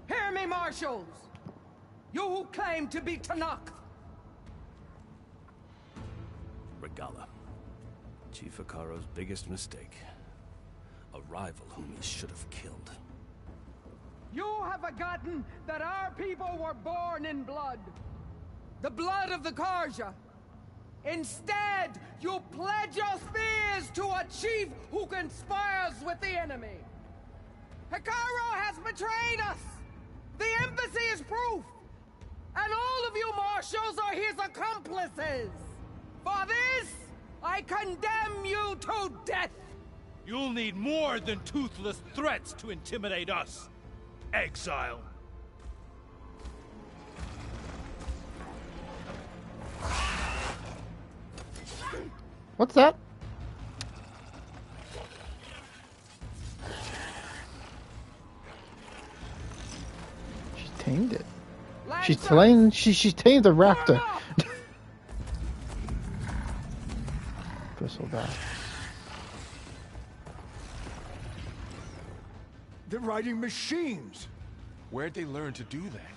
Hear me, marshals! You who claim to be Tenakth! Regalla. Chief Hekarro's biggest mistake. A rival whom he should have killed. You have forgotten that our people were born in blood. The blood of the Karja. Instead, you pledge your spears to a chief who conspires with the enemy. Hekarro has betrayed us! The embassy is proof! And all of you marshals are his accomplices! For this, I condemn you to death! You'll need more than toothless threats to intimidate us. Exile. What's that? She tamed it. She's tamed. She tamed the raptor. Bristleback. They're riding machines. Where'd they learn to do that?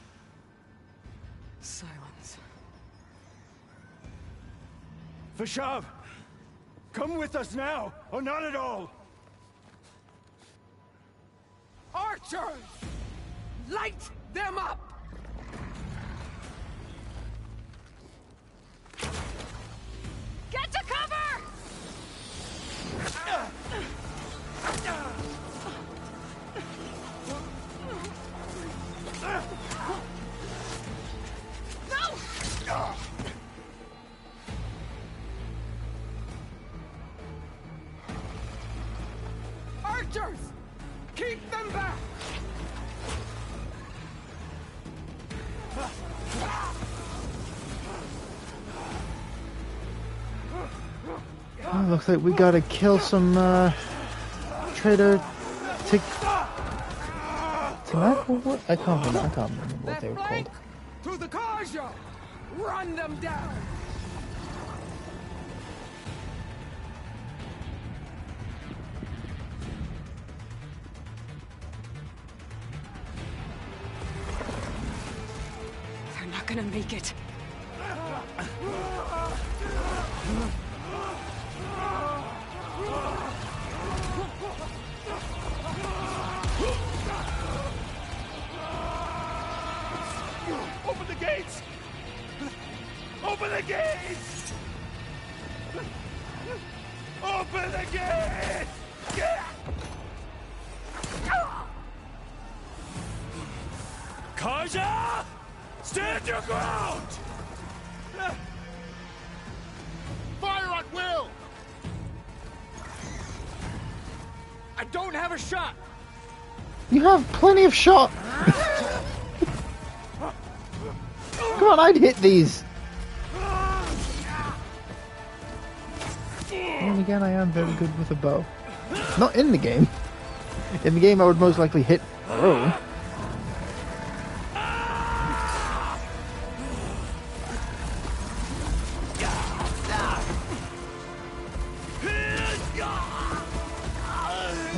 Silence. Vashav, come with us now, or not at all. Archers! Light them up! Get to cover! No! Archers! Keep them back! Oh, looks like we gotta kill some traitor what? I can't remember what they were called. To the Karja! Run them down! They're not gonna make it. Open the gates! Open the gates! Open the gates! Karja! Stand your ground! Fire at will! I don't have a shot! You have plenty of shot. Come on, I'd hit these. And again, I am very good with a bow. Not in the game. In the game, I would most likely hit arrow.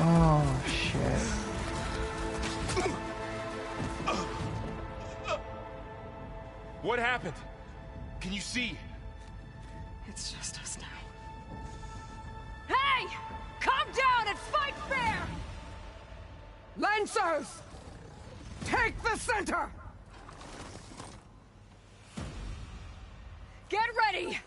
Oh, shit. happened? Can you see? It's just us now. Hey! Calm down and fight fair! Lancers! Take the center! Get ready!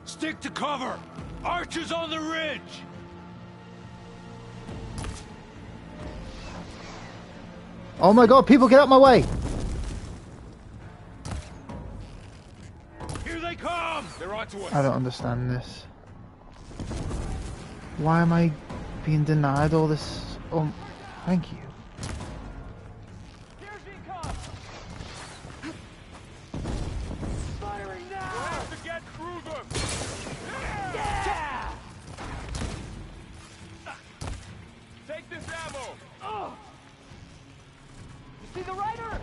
Stick to cover! Archers on the ridge! Oh my god, people get out my way! Here they come! They're onto us. I don't understand this. Why am I being denied all this? Oh, thank you. Here she comes! Firing now! We'll have to get through them! Yeah! Take this ammo! Oh! You see the rider?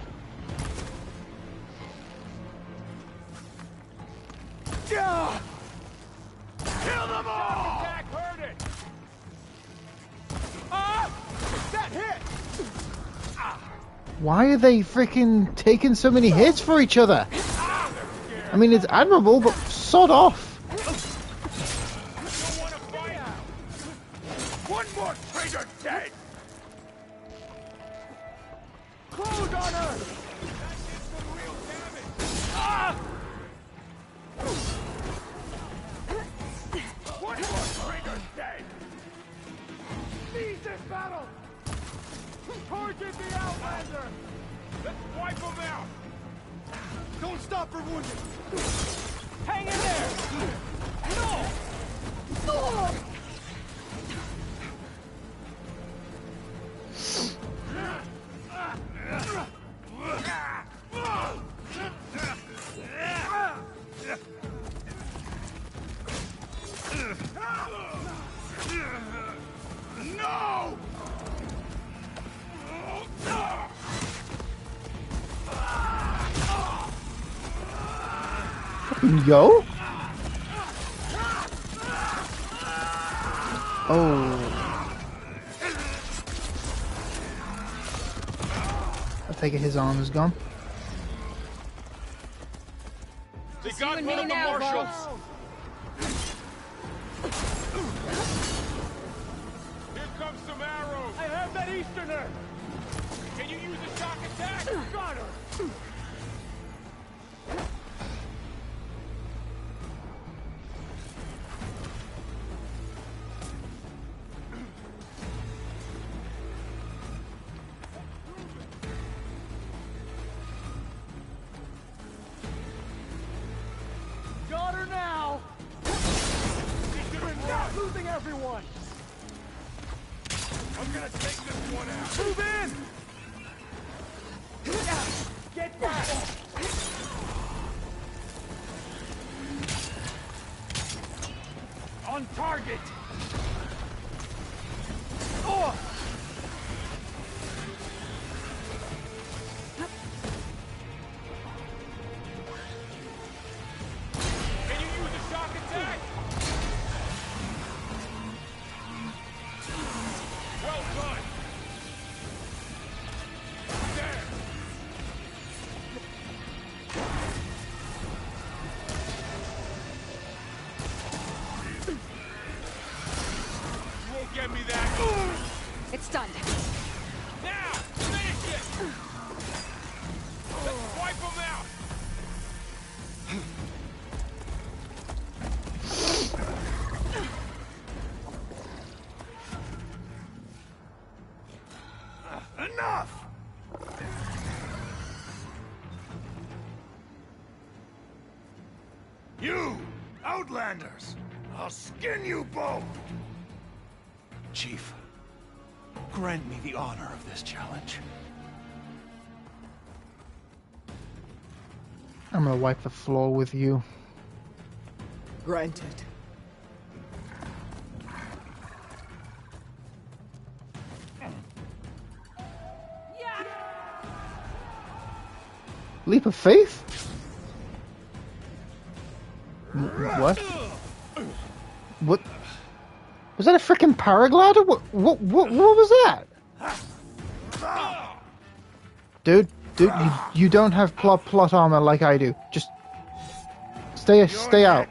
Yeah! Kill them all! Attack heard it! That hit! Why are they freaking taking so many hits for each other? I mean, it's admirable, but sod off. One more traitor dead! Close on her! One more traitor dead! Seize this battle! Target the Outlander! Let's wipe them out! Don't stop for wounded! Hang in there! No! No! Yo? Oh. I take it his arm is gone. They got one of the marshals! Here comes some arrows! I have that Easterner! Can you use a shock attack? Got her! Got her now! We're not losing everyone! I'm gonna take this one out! Move in! Get back! On target! Oh! Can you use a shock attack? Well done! There! You won't get me that! It's done. Now! Finish it! Let's wipe them out! Enough! You! Outlanders! I'll skin you both! Chief, grant me the honor of this challenge. I'm gonna wipe the floor with you. Granted. Leap of faith? What? What Was that a freaking paraglider? What was that? Dude, you don't have plot armor like I do. Just stay out.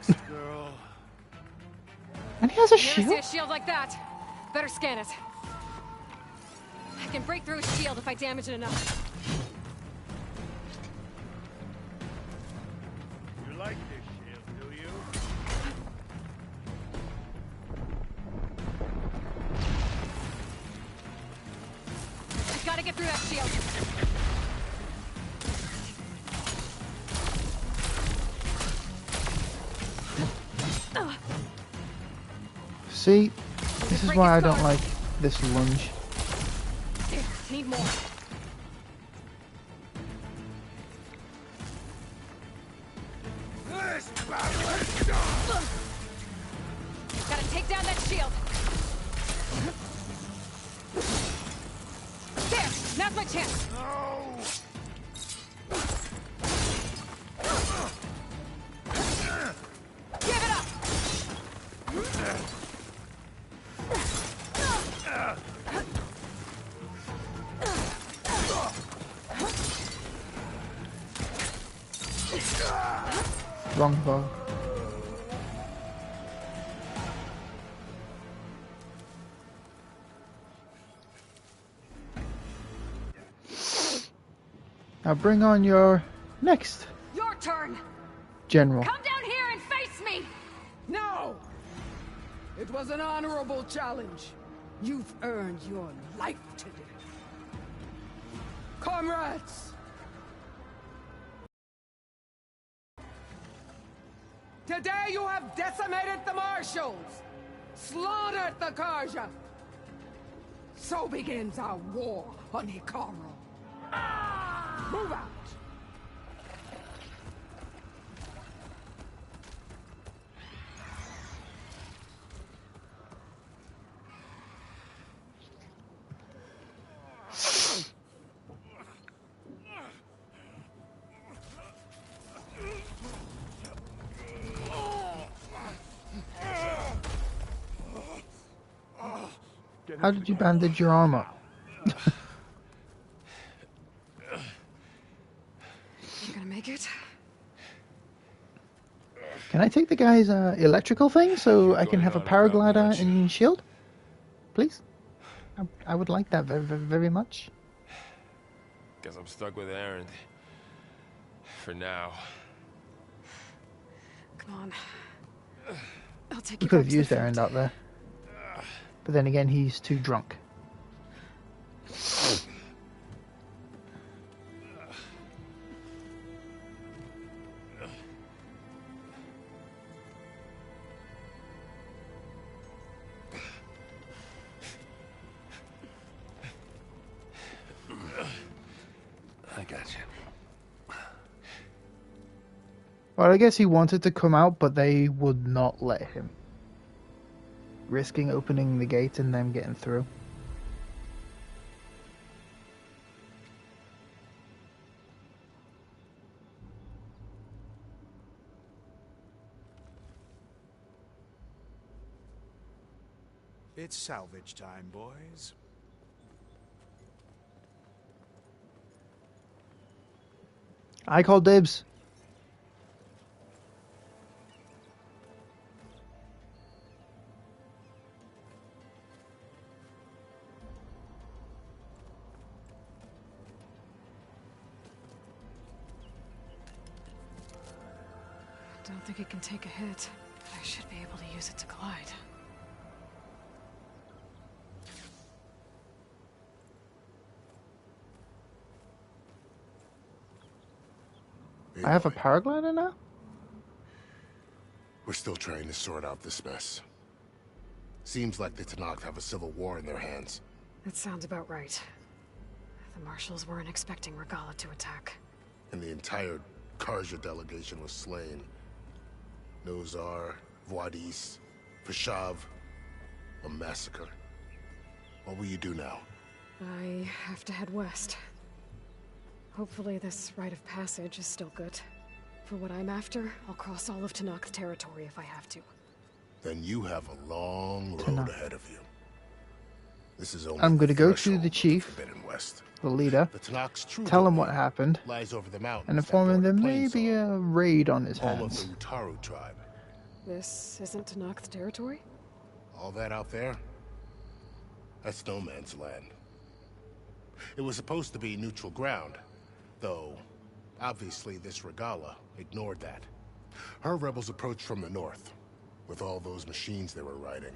And he has a shield? You ever see a shield like that? Better scan it. I can break through a shield if I damage it enough. You like this shield, do you? I gotta get through that shield. See, this is why I don't like this lunge. There, need more. Gotta take down that shield. There, now's my chance. Give it up. Wrong bow. Now bring on your next Your turn. general. Come down here and face me. No! It was an honorable challenge. You've earned your life today. Comrades! Today you have decimated the Marshals, slaughtered the Karja. So begins our war on Hikaru. Move out! How did you bandage your arm up? You gonna make it? Can I take the guy's electrical thing so I can have a paraglider and shield? Please? I would like that very, very, very much. Guess I'm stuck with Aaron. For now. Come on. I'll take We you could back have to used the Aaron fort. out there. But then again, he's too drunk. I got you. Well, I guess he wanted to come out, but they would not let him. Risking opening the gate and them getting through. It's salvage time, boys. I call dibs. Don't think it can take a hit, but I should be able to use it to glide. Hey, I have a boy. paraglider now? We're still trying to sort out this mess. Seems like the Tenakth have a civil war in their hands. That sounds about right. The Marshals weren't expecting Regala to attack. And the entire Karja delegation was slain. Nozar, Vuadis, Fashav. A massacre. What will you do now? I have to head west. Hopefully this rite of passage is still good. For what I'm after, I'll cross all of Tenakth territory if I have to. then you have a long road Tenakth. ahead of you. This is only I'm going to go to threshold the of chief, Forbidden West. the leader, The Tanakh's true tell him what domain happened, lies over the mountains and that inform him there border may be a raid on his home of hands. the Utaru tribe. This isn't Tenakth territory? All that out there? That's no man's land. It was supposed to be neutral ground, though obviously this Regala ignored that. Her rebels approached from the north, with all those machines they were riding.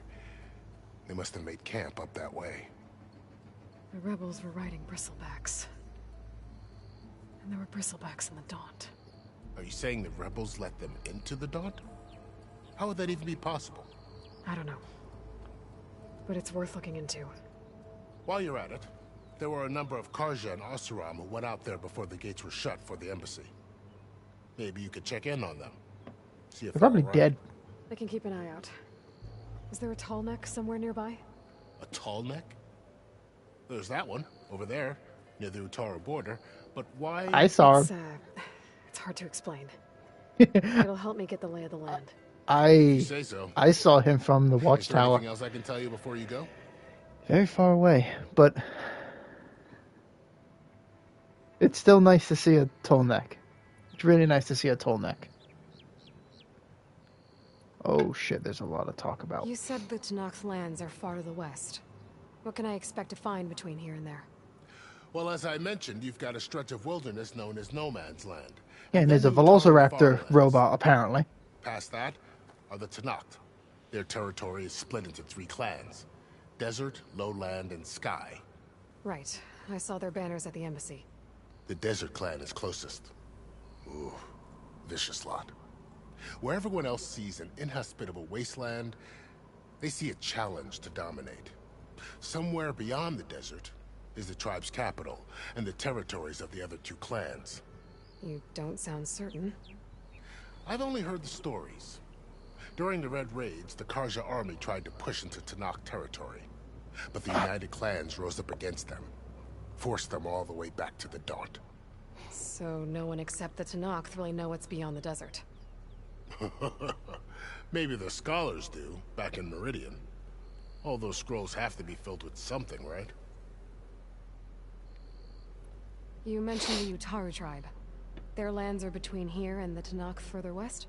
They must have made camp up that way. The rebels were riding bristlebacks. And there were bristlebacks in the Daunt. Are you saying the rebels let them into the Daunt? How would that even be possible? I don't know. But it's worth looking into. While you're at it, there were a number of Carja and Oseram who went out there before the gates were shut for the embassy. Maybe you could check in on them. See if They're probably all right. dead. I can keep an eye out. Is there a tall neck somewhere nearby? A tall neck? There's that one, over there, near the Utaru border. But why... I saw It's, him. it's hard to explain. It'll help me get the lay of the land. You say so. I saw him from the Is there watchtower. anything else I can tell you before you go? Very far away, but it's still nice to see a tall neck. It's really nice to see a tall neck. Oh shit, there's a lot of talk about. You said the Tenakth lands are far to the west. What can I expect to find between here and there? Well, as I mentioned, you've got a stretch of wilderness known as No Man's Land. Yeah, and there's a Velociraptor robot, apparently. Past that are the Tenakth. Their territory is split into 3 clans. Desert, Lowland, and Sky. Right. I saw their banners at the embassy. The Desert Clan is closest. Ooh, vicious lot. Where everyone else sees an inhospitable wasteland, they see a challenge to dominate. Somewhere beyond the desert is the tribe's capital and the territories of the other 2 clans. You don't sound certain. I've only heard the stories. During the Red Raids, the Carja army tried to push into Tenakth territory, but the United Clans rose up against them, forced them all the way back to the Daunt. So no one except the Tenakth really know what's beyond the desert. Maybe the scholars do, back in Meridian. All those scrolls have to be filled with something, right? You mentioned the Utaru tribe. Their lands are between here and the Tenakth further west?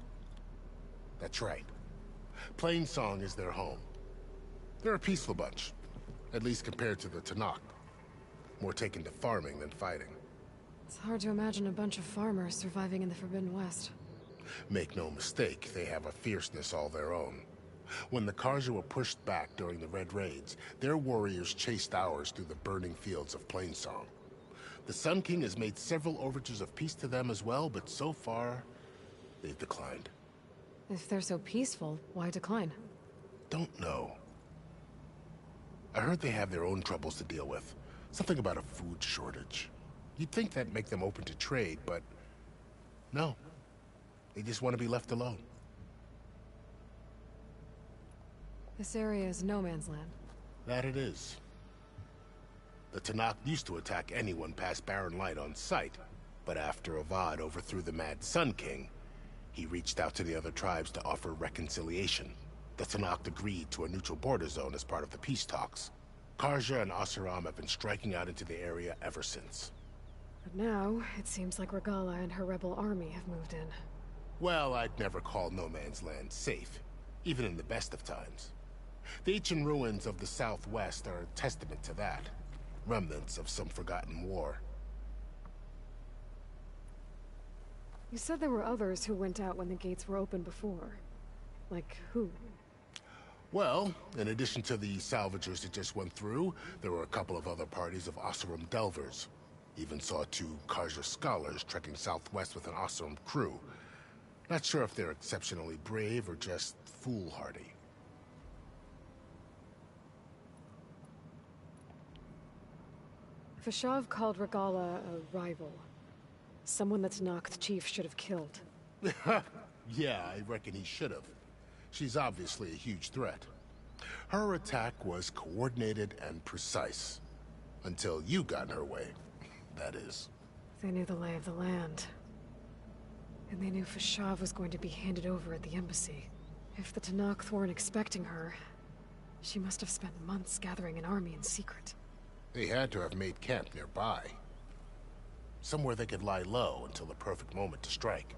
That's right. Plainsong is their home. They're a peaceful bunch, at least compared to the Tenakth. More taken to farming than fighting. It's hard to imagine a bunch of farmers surviving in the Forbidden West. Make no mistake, they have a fierceness all their own. When the Carja were pushed back during the Red Raids, their warriors chased ours through the burning fields of Plainsong. The Sun King has made several overtures of peace to them as well, but so far, they've declined. If they're so peaceful, why decline? Don't know. I heard they have their own troubles to deal with. Something about a food shortage. You'd think that'd make them open to trade, but no. They just want to be left alone. This area is no man's land. That it is. The Tenakth used to attack anyone past Barren Light on sight, but after Avad overthrew the Mad Sun King, he reached out to the other tribes to offer reconciliation. The Tenakth agreed to a neutral border zone as part of the peace talks. Carja and Oseram have been striking out into the area ever since. But now, it seems like Regala and her rebel army have moved in. Well, I'd never call No Man's Land safe, even in the best of times. The ancient ruins of the Southwest are a testament to that. Remnants of some forgotten war. You said there were others who went out when the gates were open before. Like who? Well, in addition to the salvagers that just went through, there were a couple of other parties of Oseram Delvers. Even saw 2 Carja scholars trekking southwest with an Oseram crew. Not sure if they're exceptionally brave or just foolhardy. Fashav called Regala a rival. Someone that Tenakth chief should have killed. Yeah, I reckon he should have. She's obviously a huge threat. Her attack was coordinated and precise. Until you got in her way, that is. They knew the lay of the land. And they knew Fashav was going to be handed over at the embassy. If the Tenakth weren't expecting her, she must have spent months gathering an army in secret. They had to have made camp nearby. Somewhere they could lie low until the perfect moment to strike.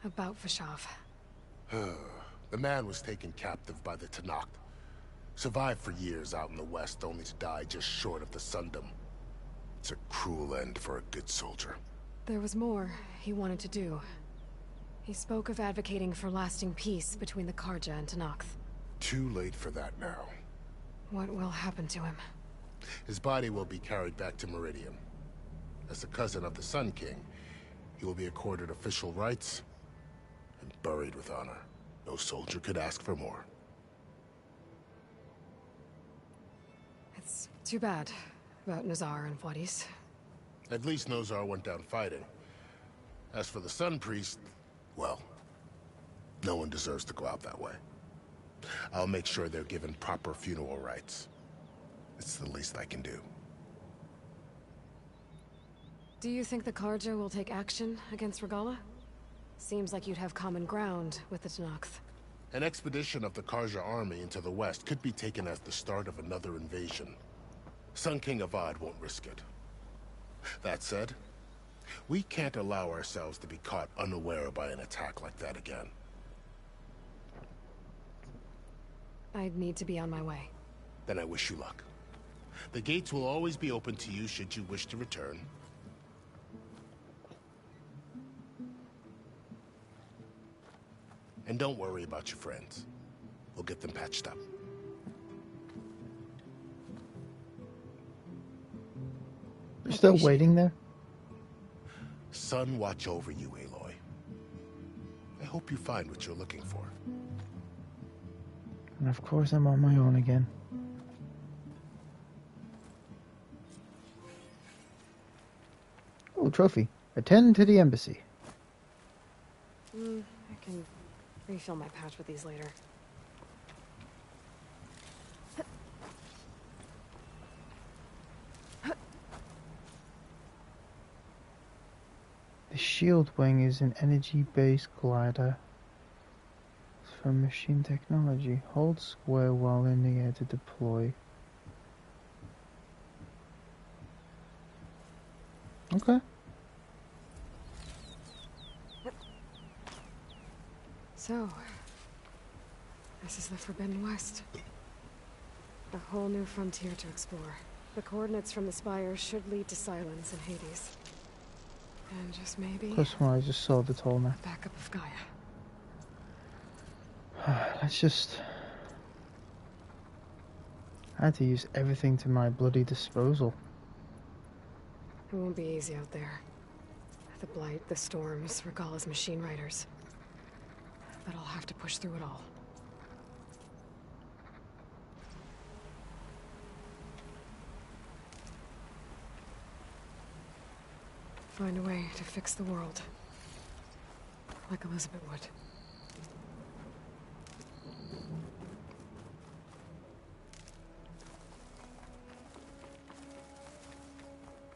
About Vashav. The man was taken captive by the Tenakth. Survived for years out in the west, only to die just short of the Sundom. It's a cruel end for a good soldier. There was more he wanted to do. He spoke of advocating for lasting peace between the Carja and Tenakth. Too late for that now. What will happen to him? His body will be carried back to Meridian. As the cousin of the Sun King, he will be accorded official rights and buried with honor. No soldier could ask for more. It's too bad about Nazar and Wadis. At least Nozar went down fighting. As for the Sun Priest, well, no one deserves to go out that way. I'll make sure they're given proper funeral rites. It's the least I can do. Do you think the Carja will take action against Regalla? Seems like you'd have common ground with the Tenakth. An expedition of the Carja army into the west could be taken as the start of another invasion. Sun King Avad won't risk it. That said, we can't allow ourselves to be caught unaware by an attack like that again. I'd need to be on my way. Then I wish you luck. The gates will always be open to you should you wish to return. And don't worry about your friends. We'll get them patched up. You're still waiting there? Sun watch over you, Aloy. I hope you find what you're looking for. And of course I'm on my own again. Oh, trophy. Attend to the embassy. I can refill my pouch with these later. The Shield Wing is an energy-based glider from machine technology. Hold square while in the air to deploy. Okay. So, this is the Forbidden West. A whole new frontier to explore. The coordinates from the spire should lead to Silence and Hades. And just maybe... Plus one, I just saw the toll now. Backup of Gaia. Let's just... I had to use everything to my bloody disposal. It won't be easy out there. The Blight, the Storms, Regalla's machine riders. But I'll have to push through it all. Find a way to fix the world. Like Elizabeth would.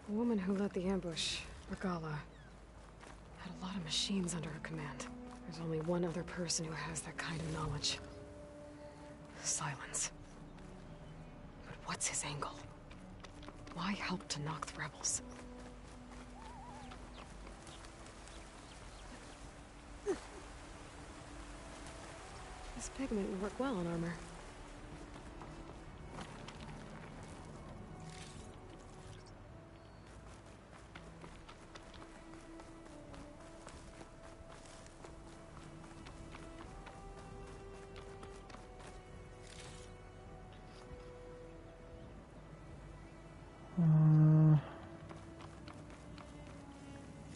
The woman who led the ambush, Regalla, had a lot of machines under her command. There's only one other person who has that kind of knowledge. Silence. But what's his angle? Why help Tenakth rebels? This pigment would work well on armor.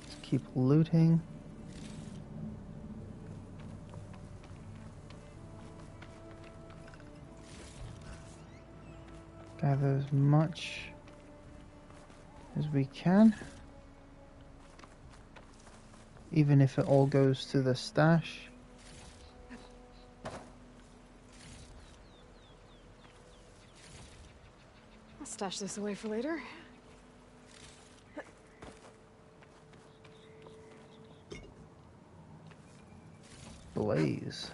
Let's keep looting. Gather as much as we can. Even if it all goes to the stash. I'll stash this away for later. blaze.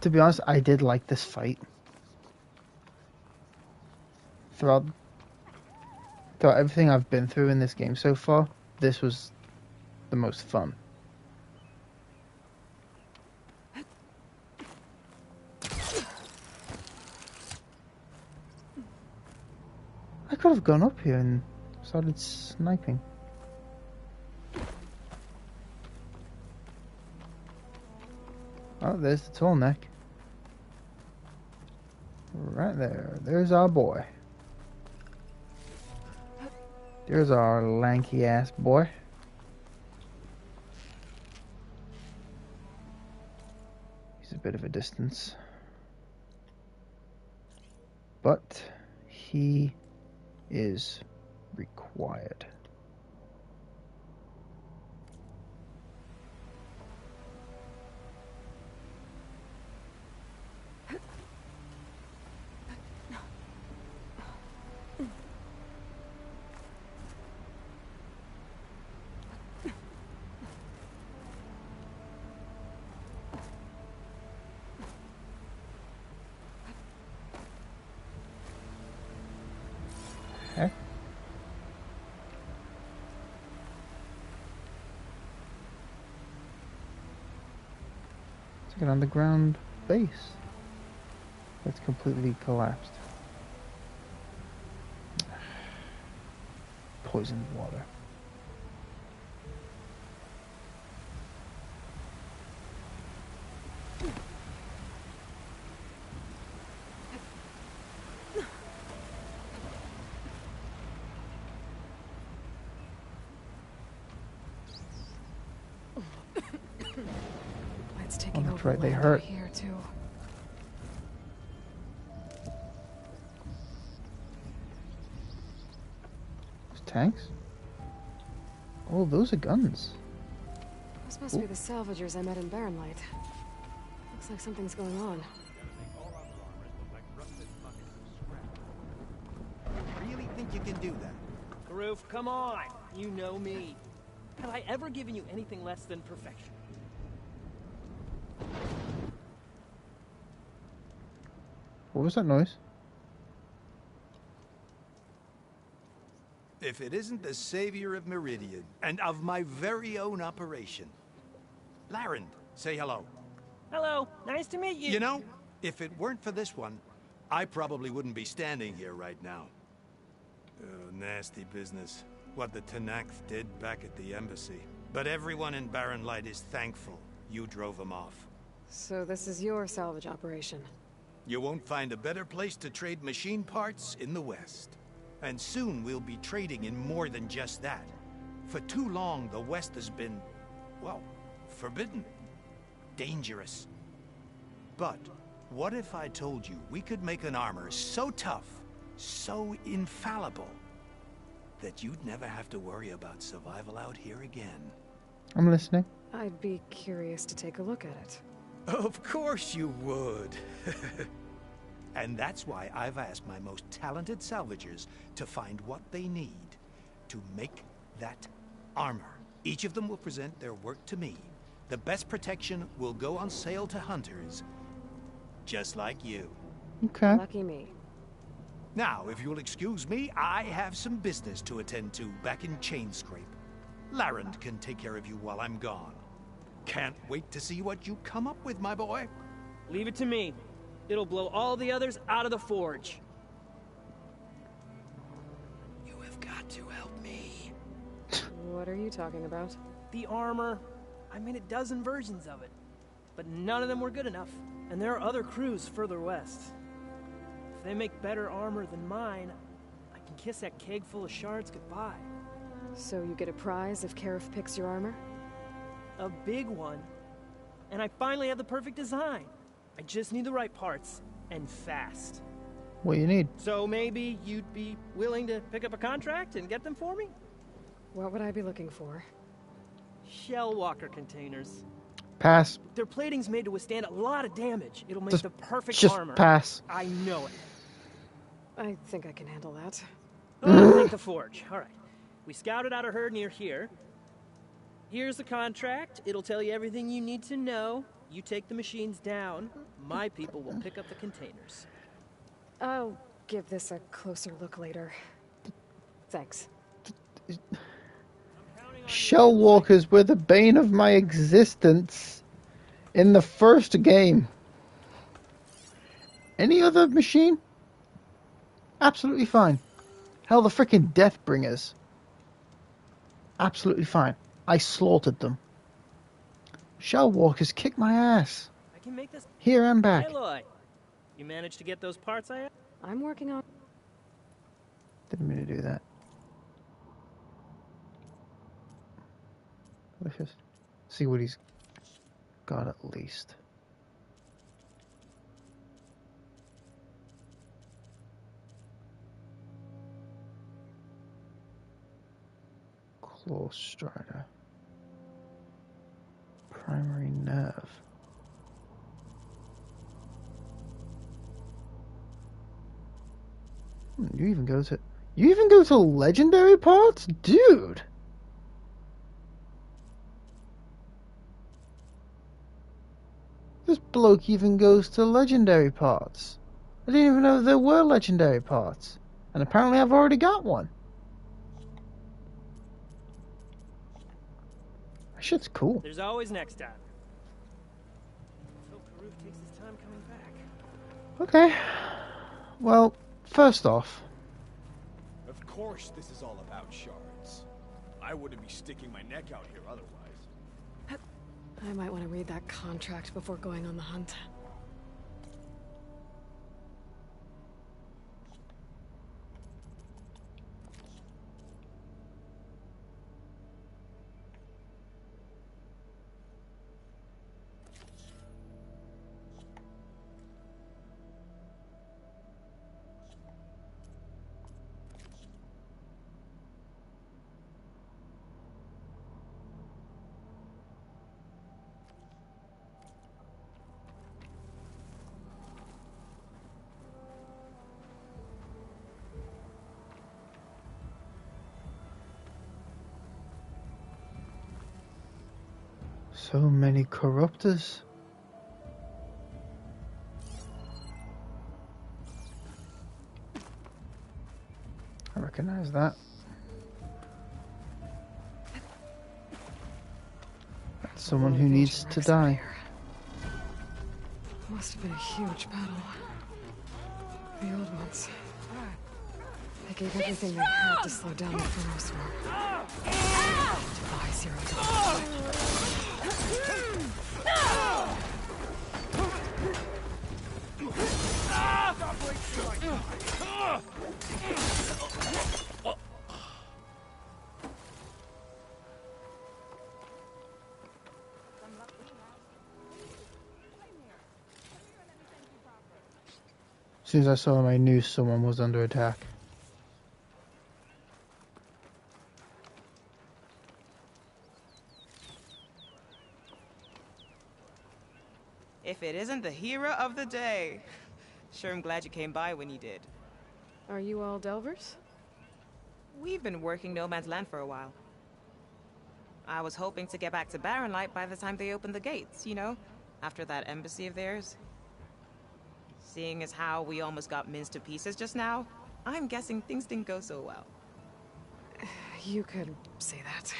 To be honest, I did like this fight. Throughout everything I've been through in this game so far, this was the most fun. I could have gone up here and started sniping. Oh, there's the tall neck. Right there. There's our boy. There's our lanky ass boy. He's a bit of a distance. But he is required. Okay. It's like an underground base that's completely collapsed. Poisoned water. It's taking over right, they land hurt. here too. Tanks? Oh, those are guns. Those must be the salvagers I met in Barren Light. Looks like something's going on. Really think you can do that? Karuf, come on! You know me. Have I ever given you anything less than perfection? What was that noise? If it isn't the savior of Meridian, and of my very own operation. Larend, say hello. Hello, nice to meet you. You know, if it weren't for this one, I probably wouldn't be standing here right now. Oh, nasty business. What the Tenakth did back at the embassy. But everyone in Barren Light is thankful you drove them off. So this is your salvage operation? You won't find a better place to trade machine parts in the West. And soon we'll be trading in more than just that. For too long, the West has been, well, forbidden. Dangerous. But what if I told you we could make an armor so tough, so infallible, that you'd never have to worry about survival out here again? I'm listening. I'd be curious to take a look at it. Of course you would. And that's why I've asked my most talented salvagers to find what they need to make that armor. Each of them will present their work to me. The best protection will go on sale to hunters, just like you. Okay. Lucky me. Now, if you'll excuse me, I have some business to attend to back in Chainscrape. Larend can take care of you while I'm gone. Can't wait to see what you come up with, my boy. Leave it to me. It'll blow all the others out of the forge. You have got to help me. What are you talking about? The armor. I made a dozen versions of it. But none of them were good enough. And there are other crews further west. If they make better armor than mine, I can kiss that keg full of shards goodbye. So you get a prize if Karif picks your armor? A big one. And I finally have the perfect design. I just need the right parts, and fast. What you need? So maybe you'd be willing to pick up a contract and get them for me? What would I be looking for? Shell walker containers. Pass. Their plating's made to withstand a lot of damage. It'll make Just- the perfect just armor. pass. I know it. I think I can handle that. Oh, like the forge. All right. We scouted out a herd near here. Here's the contract. It'll tell you everything you need to know. You take the machines down. My people will pick up the containers. I'll give this a closer look later. Thanks. Shell walkers were the bane of my existence in the first game. Any other machine? Absolutely fine. Hell, the freaking Deathbringers. Absolutely fine. I slaughtered them. Shell walkers kick my ass. I can make this. Here and back. Aloy, you managed to get those parts I have? I'm working on. Didn't mean to do that. Let's just see what he's got at least. Claw Strider. Primary nerve. You even go to legendary parts? Dude! This bloke even goes to legendary parts. I didn't even know there were legendary parts. And apparently I've already got one. That shit's cool. There's always next time. Hope Karuk takes his time coming back. Okay. Well, first off, Of course this is all about shards. I wouldn't be sticking my neck out here otherwise. I might want to read that contract before going on the hunt. so many corruptors. I recognize that. That's someone who needs to die. Must have been a huge battle. The old ones. They gave everything they had to slow down the Inferno Swarm. Defy Zero As soon as I saw him, I knew someone was under attack. If it isn't the hero of the day. Sure, I'm glad you came by when you did. Are you all Delvers? We've been working No Man's Land for a while. I was hoping to get back to Barren Light by the time they opened the gates, you know? After that embassy of theirs. Seeing as how we almost got minced to pieces just now, I'm guessing things didn't go so well. You could say that.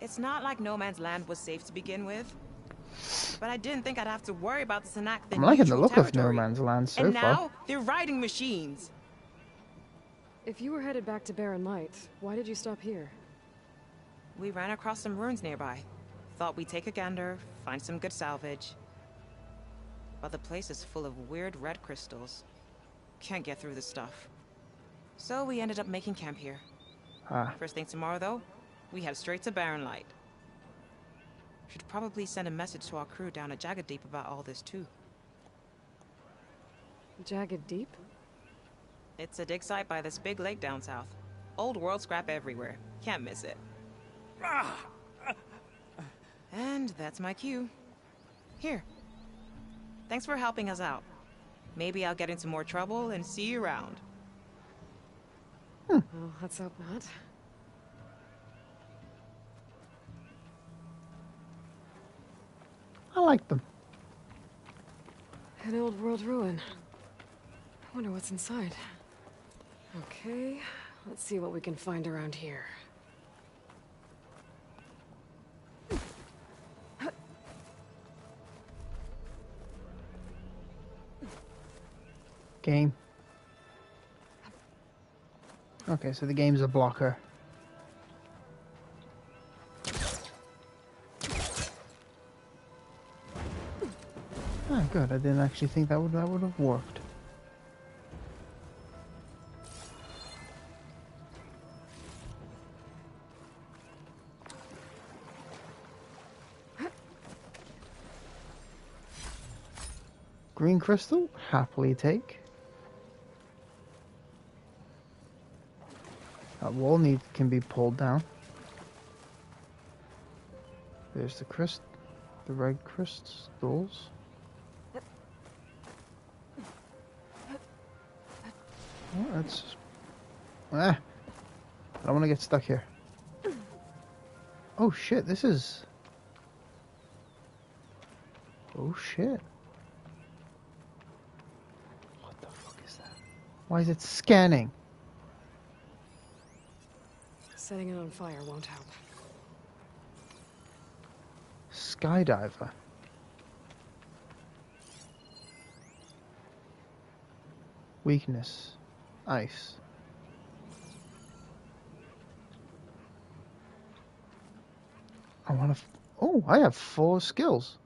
It's not like No Man's Land was safe to begin with. But I didn't think I'd have to worry about the Sanak. I'm liking the look of No Man's Land so and far. now, they're riding machines. If you were headed back to Barren Light, why did you stop here? We ran across some ruins nearby. Thought we'd take a gander, find some good salvage. But the place is full of weird red crystals. Can't get through the stuff. So we ended up making camp here. First thing tomorrow, though, we head straight to Barren Light. Should probably send a message to our crew down at Jagged Deep about all this, too. Jagged Deep? It's a dig site by this big lake down south. Old world scrap everywhere. Can't miss it. And that's my cue. Here. Thanks for helping us out. Maybe I'll get into more trouble and see you around. Well, let's hope not. I like them. An old world ruin. I wonder what's inside. Okay, let's see what we can find around here. Game. Okay, so the game's a blocker. Ah, good. I didn't actually think that would have worked. Green crystal, happily take. That wall can be pulled down. There's the red crystals. Oh, that's... I don't want to get stuck here. Oh shit, this is... Oh shit. What the fuck is that? Why is it scanning? Setting it on fire won't help. Skydiver. Weakness. Ice. I want to... Oh, I have 4 skills.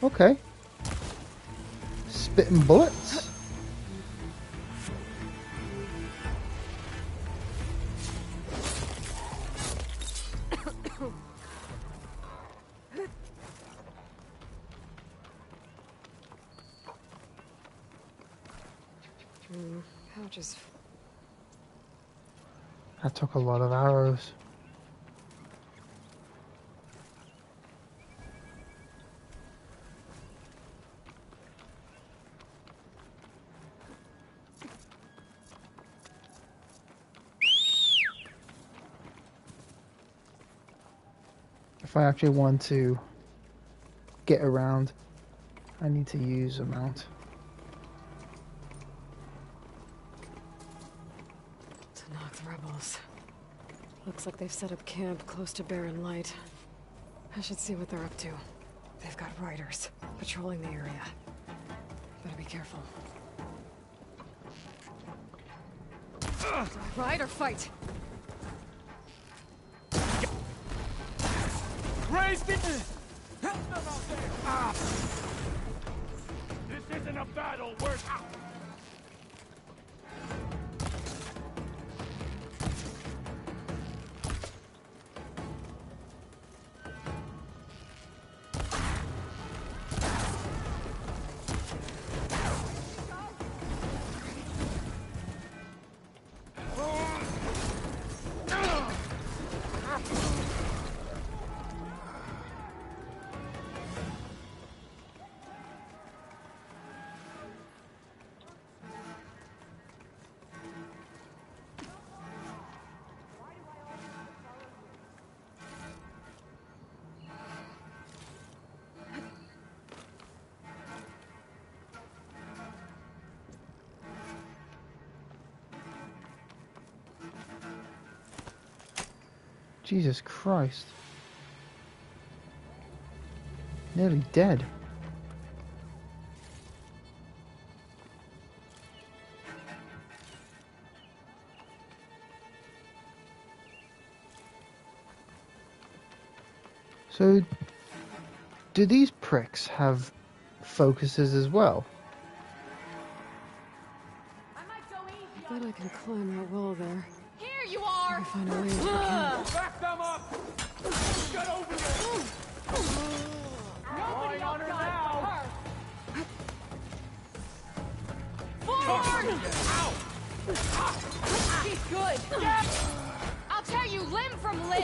Okay. Spitting bullets. Pouches. That took a lot of arrows. If I actually want to get around, I need to use a mount. Tenakth rebels. Looks like they've set up camp close to Barren Light. I should see what they're up to. They've got riders patrolling the area. Better be careful. Ride or fight? crazy? This isn't a battle worth... Jesus Christ. Nearly dead. So, do these pricks have focuses as well? I bet I can climb that wall there. Here you are! I find a way if I can. Back them up! Get over there! Nobody on her now! Forward! He's good. I'll tear you limb from limb.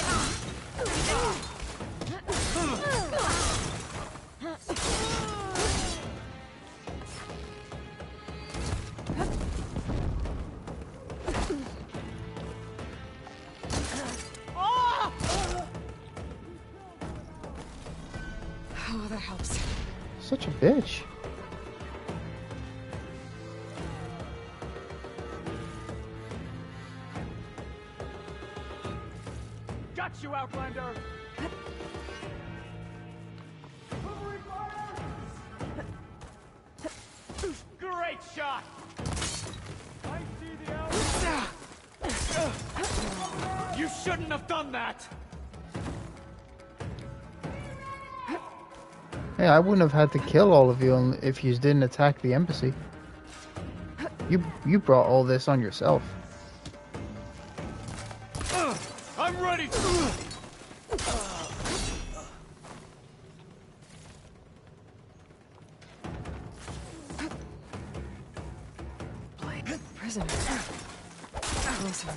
Oh, that helps. Such a bitch. Got you, Outlander! Great shot! I see the Outlander! You shouldn't have done that! Hey, I wouldn't have had to kill all of you if you didn't attack the embassy. You brought all this on yourself. I'm ready! Blake, prisoner. Closer.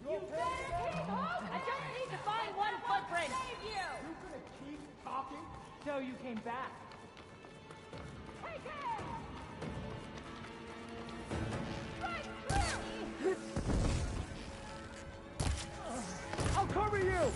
You better keep talking! I just need to find one footprint! Save you! You gonna keep talking till you came back? Take it! Right through! I'll cover you!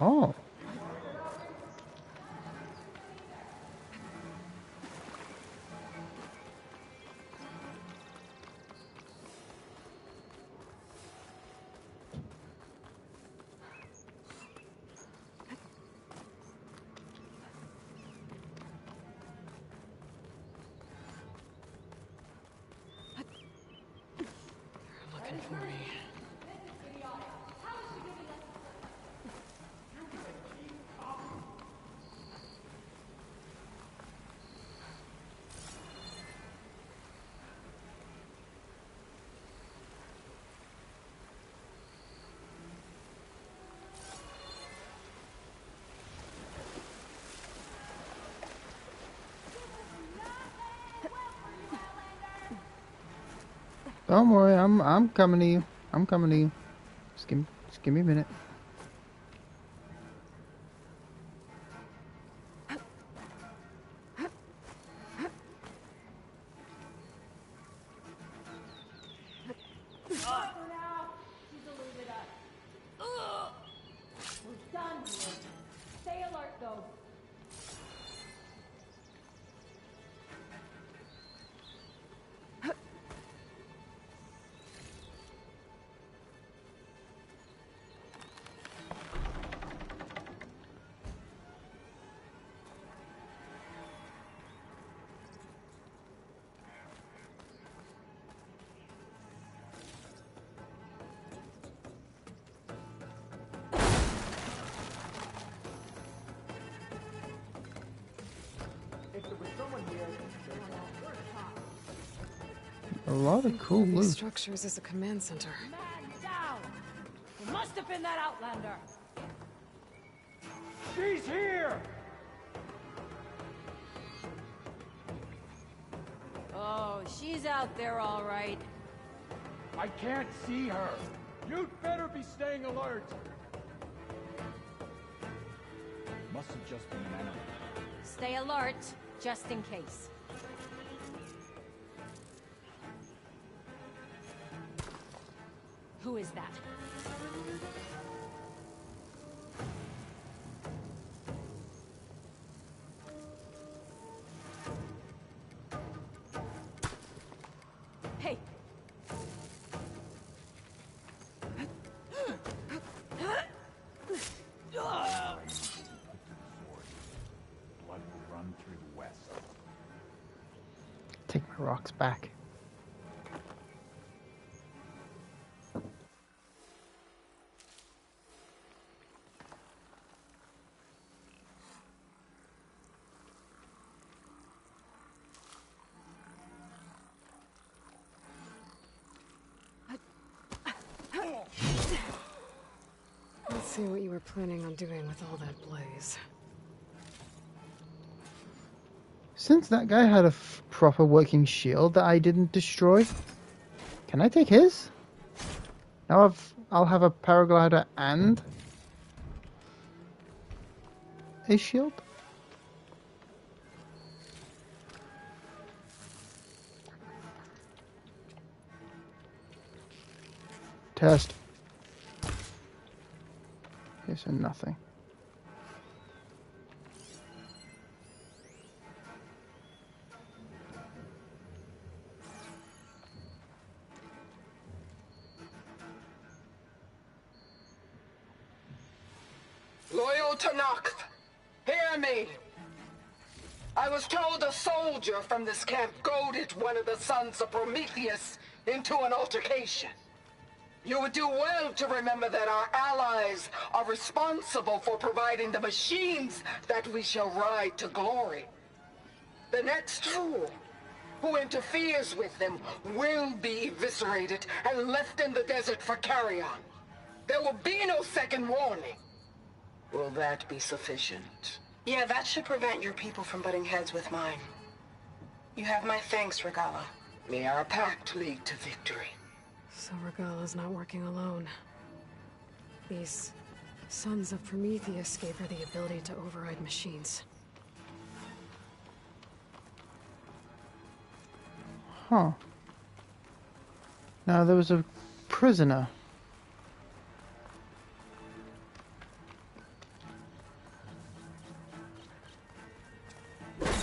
Oh. Looking for me. Don't worry, I'm coming to you. I'm coming to you. Just give me a minute. We're done here. Stay alert, though. A lot of cool One of these loot. structures is a command center. Man down! It must have been that Outlander. She's here! Oh, she's out there all right. I can't see her. You'd better be staying alert. Must have just been an enemy. Stay alert, just in case. Who is that? Hey! Blood will run through the west. Take my rocks back. Let's see what you were planning on doing with all that blaze. Since that guy had a proper working shield that I didn't destroy, can I take his? Now I'll have a paraglider and a shield. Test. Okay, so nothing. Loyal Tanakh, hear me. I was told a soldier from this camp goaded one of the sons of Prometheus into an altercation. You would do well to remember that our allies are responsible for providing the machines that we shall ride to glory. The next fool who interferes with them will be eviscerated and left in the desert for carrion. There will be no second warning. Will that be sufficient? Yeah, that should prevent your people from butting heads with mine. You have my thanks, Regala. May our pact lead to victory. So Regala's not working alone. These sons of Prometheus gave her the ability to override machines. Huh. Now there was a prisoner.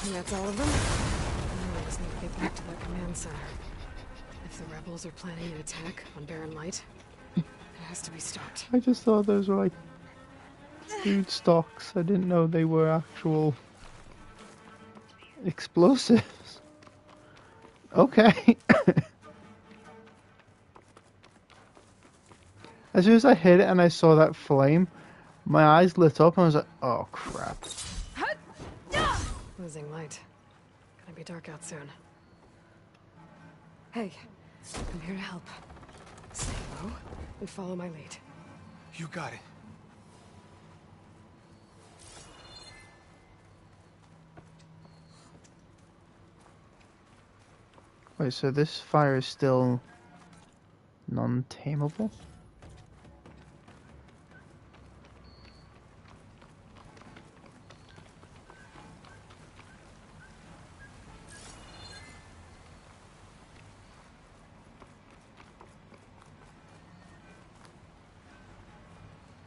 And that's all of them? I just need to get back to that command center. If the rebels are planning an attack on Barren Light, it has to be stopped. I just thought those were like food stocks. I didn't know they were actual explosives. Okay. As soon as I hit it and I saw that flame, my eyes lit up and I was like, oh crap. Losing light. Gonna be dark out soon. Hey, I'm here to help. Stay low and follow my lead. You got it. Wait, so this fire is still non-tameable?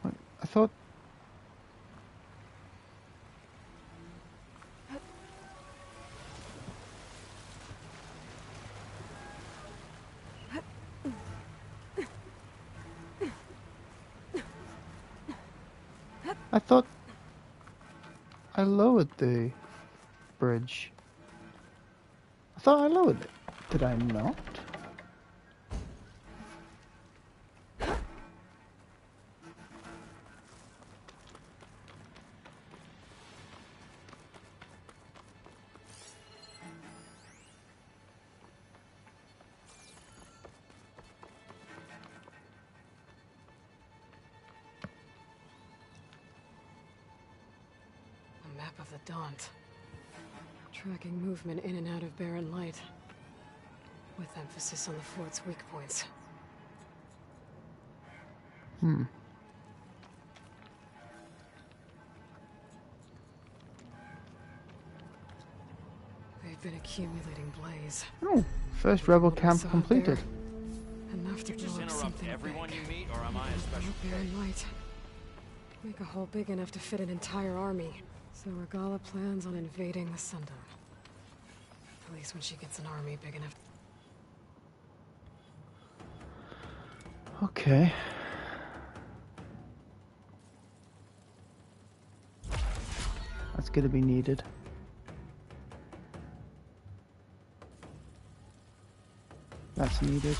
I thought... I thought I lowered the bridge. I thought I lowered it. Did I not? Of the Daunt. Tracking movement in and out of Barren Light. With emphasis on the fort's weak points. Hmm. They've been accumulating blaze. Oh, first rebel camp completed. Enough to blow up something everyone big. you meet, or am I a special Barren Light. Make a hole big enough to fit an entire army. So Regala plans on invading the Sundom. At least when she gets an army big enough. Okay. That's gonna be needed. That's needed.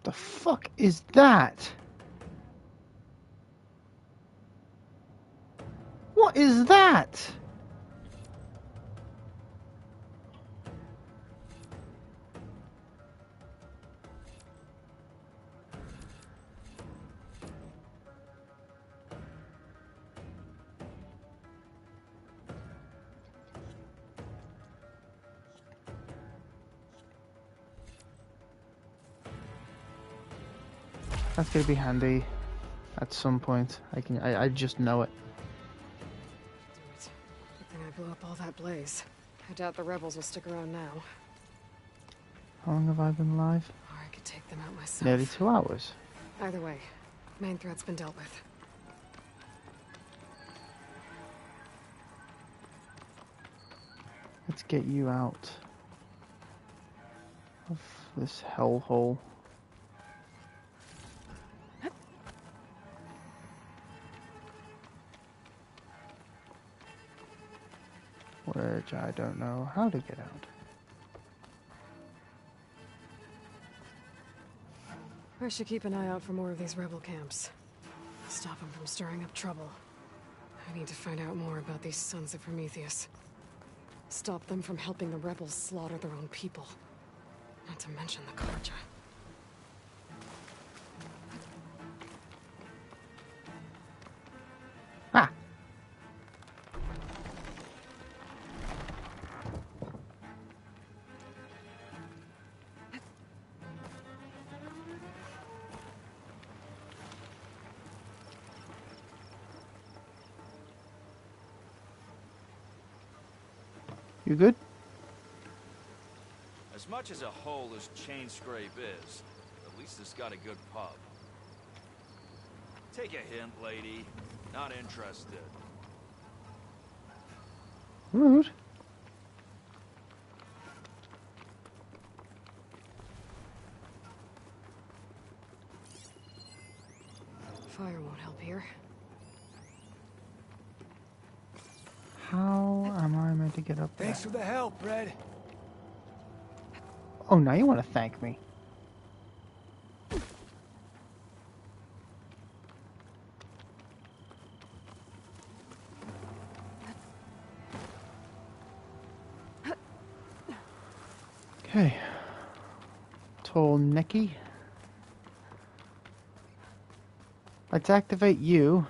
The fuck is that? What is that? That's gonna be handy at some point. I just know it. Good thing I blew up all that blaze. I doubt the rebels will stick around now. How long have I been alive? Or I could take them out myself. Nearly 2 hours. Either way, main threat's been dealt with. Let's get you out of this hellhole. Which I don't know how to get out. I should keep an eye out for more of these rebel camps. Stop them from stirring up trouble. I need to find out more about these sons of Prometheus. Stop them from helping the rebels slaughter their own people. Not to mention the Carja. Ah! You good? As much as a hole as Chain Scrape is, at least it's got a good pub. Take a hint, lady. Not interested. Rude. Fire won't help here. How am I meant to get up there? Thanks for the help, Red. Oh, now you want to thank me. Okay. Tall Nicky. Let's activate you.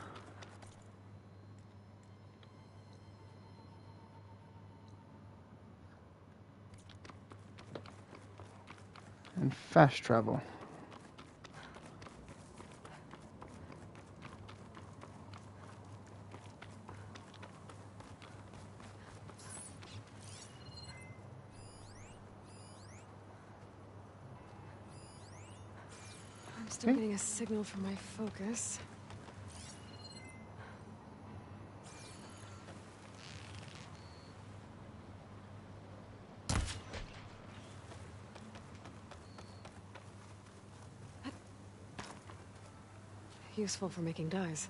And fast travel. I'm still getting a signal from my focus. Useful for making dyes.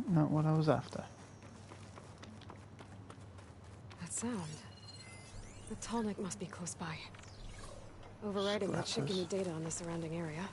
Not what I was after. That sound. The Tallneck must be close by. Overriding that should give me data on the surrounding area.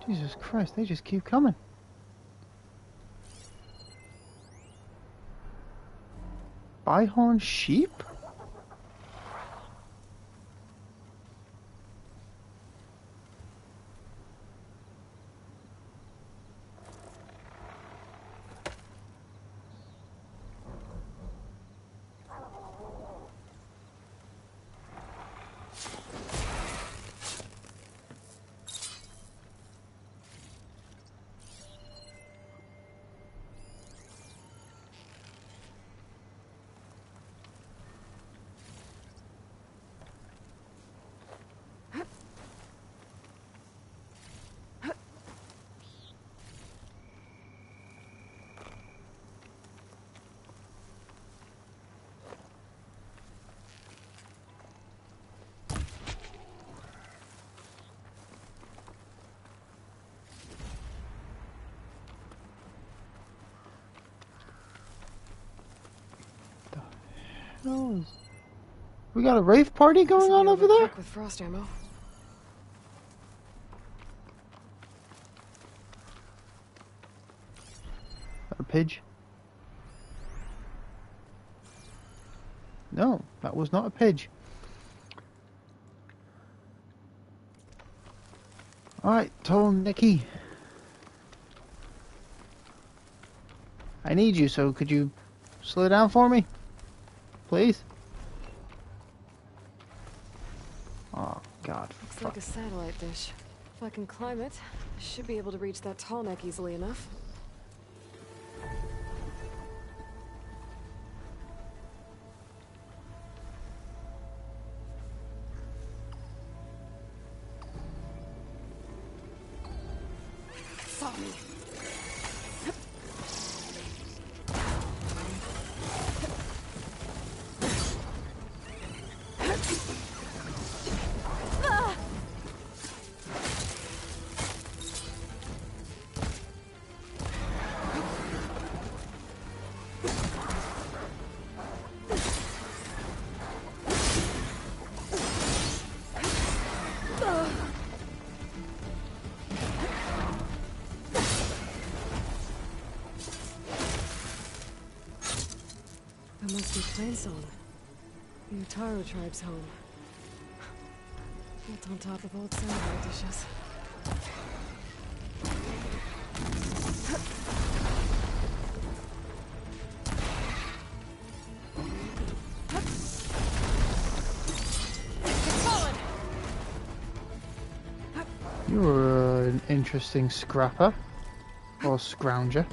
Jesus Christ, they just keep coming. Byhorn sheep? Oh, we got a rave party going on over there? With frost ammo. A pidge? No, that was not a pidge. Alright, Tall Nicky. I need you, so could you slow down for me? Please? Oh, God. Looks like a satellite dish. If I can climb it, I should be able to reach that Tallneck easily enough. That must be Plainsong. The Utaro tribe's home. Built on top of old samurai dishes. You were an interesting scrapper. Or scrounger.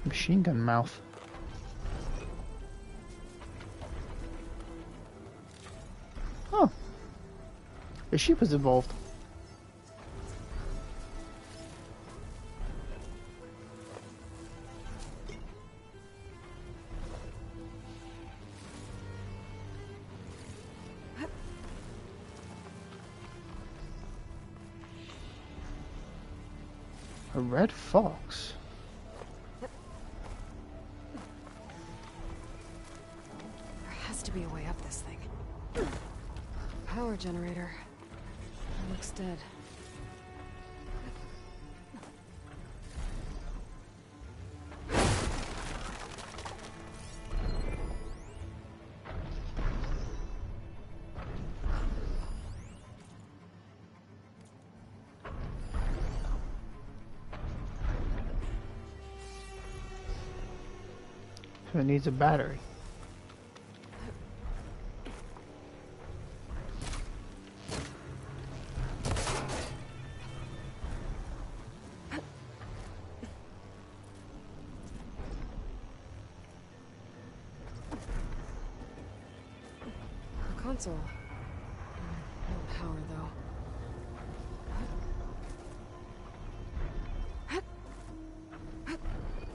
Machine gun mouth. Oh. A sheep was involved. A red fox? There has to be a way up this thing. Power generator. It looks dead. So it needs a battery. A console. No power though.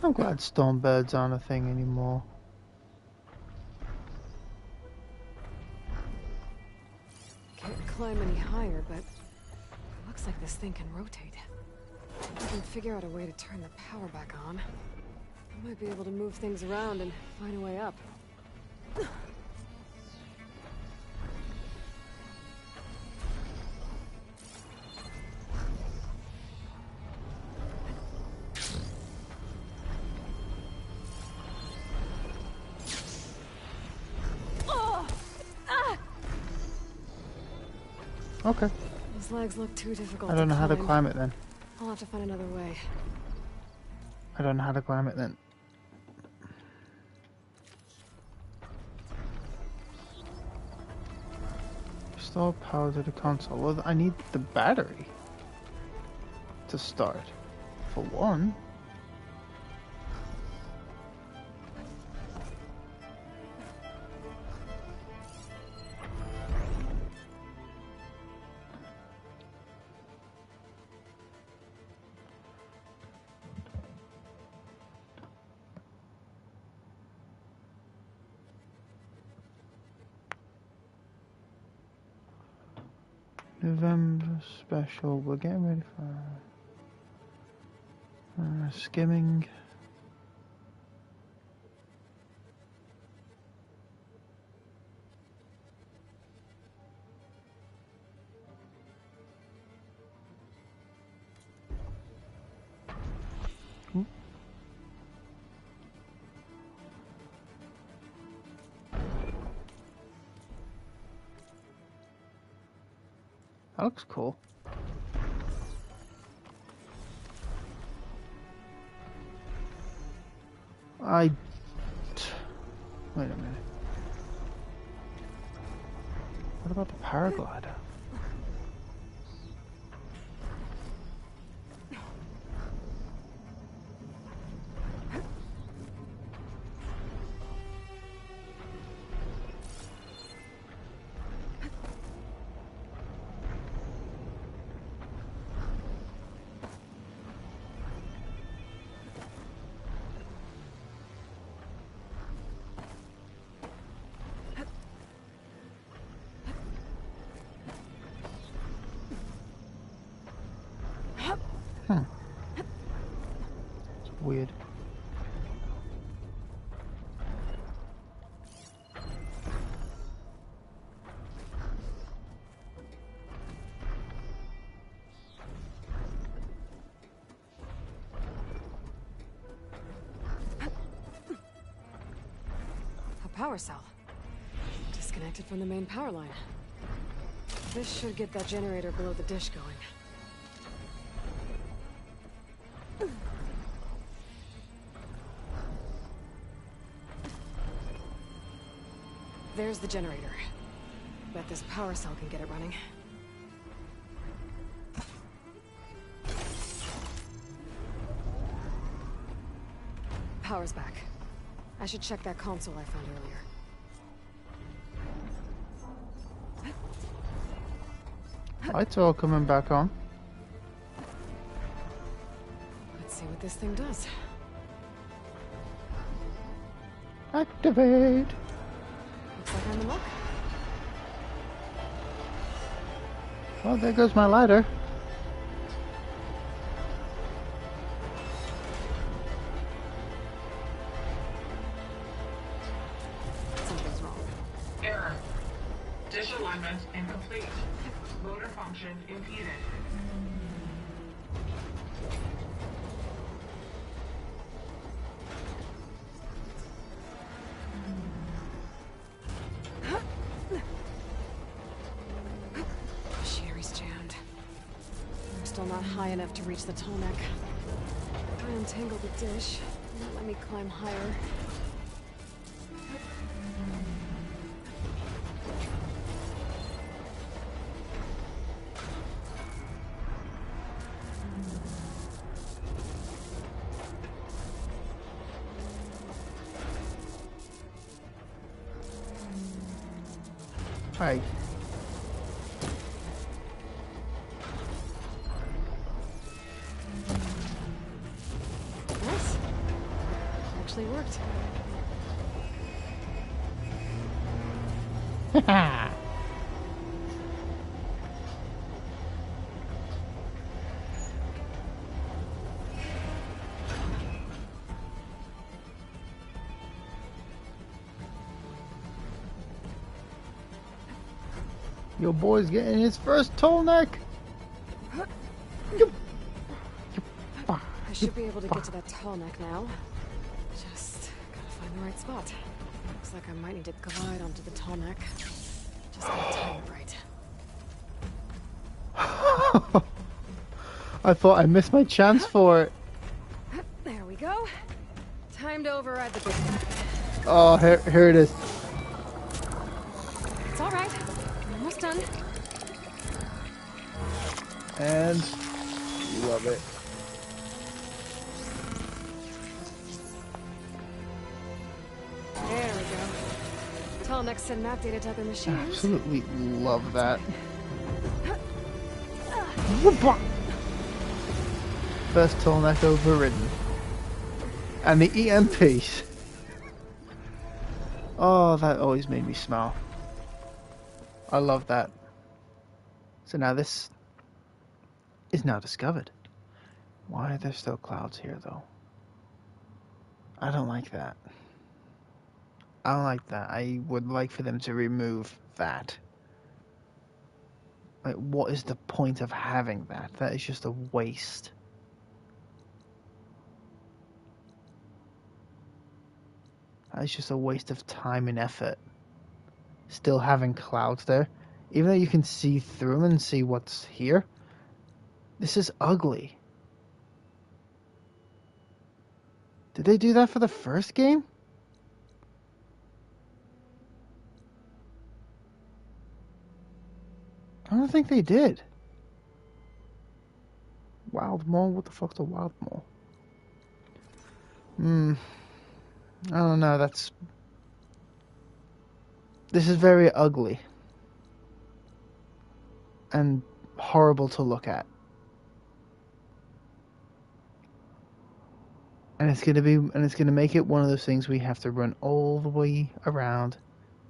I'm glad Stormbirds aren't a thing anymore. Can't climb any higher, but it looks like this thing can rotate. If I can figure out a way to turn the power back on, I might be able to move things around and find a way up. Okay. Those legs look too difficult. I don't know how to climb it then. I'll have to find another way. I don't know how to climb it then. Restore power to the console. Well, I need the battery to start. For one. November special. We're getting ready for skimming. That looks cool. Wait a minute. What about the paraglider? power cell. Disconnected from the main power line. This should get that generator below the dish going. There's the generator. Bet this power cell can get it running. Power's back. I should check that console I found earlier. Lights are all coming back on. Let's see what this thing does. Activate! Looks like I'm in luck. Well, there goes my lighter. Something's wrong. Error. Dish alignment incomplete. Motor function impeded. Machinery's jammed. I'm still not high enough to reach the tall neck. I untangled the dish. Won't let me climb higher. Hi. Nice. Actually worked. Your boy's getting his first tall neck. I should be able to get to that tall neck now. Just gotta find the right spot. Looks like I might need to glide onto the tall neck. Just gotta time it right. I thought I missed my chance for it. There we go. Time to override the big one. Oh, here it is. It's all right. I'm almost done. And you love it. There we go. Tall necks send map data to other machines. Absolutely love that. First tall neck overridden. And the EMPs. Oh, that always made me smile. I love that. So now this is now discovered. Why are there still clouds here, though? I don't like that. I don't like that. I would like for them to remove that. Like, what is the point of having that? That is just a waste. That is just a waste of time and effort. Still having clouds there. Even though you can see through them and see what's here. This is ugly. Did they do that for the first game? I don't think they did. Wild Mole? What the fuck's a Wild Mole? I don't know, this is very ugly. And horrible to look at. And it's gonna make it one of those things we have to run all the way around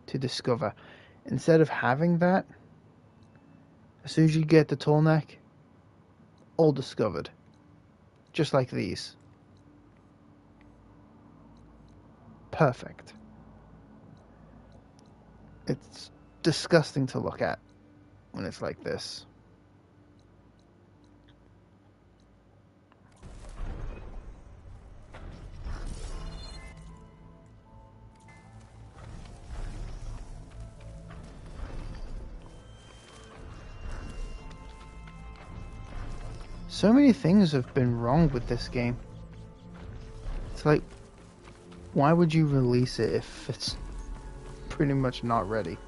to discover. Instead of having that, as soon as you get the tall neck, all discovered. Just like these. Perfect. It's disgusting to look at when it's like this. So many things have been wrong with this game. It's like, why would you release it if it's pretty much not ready?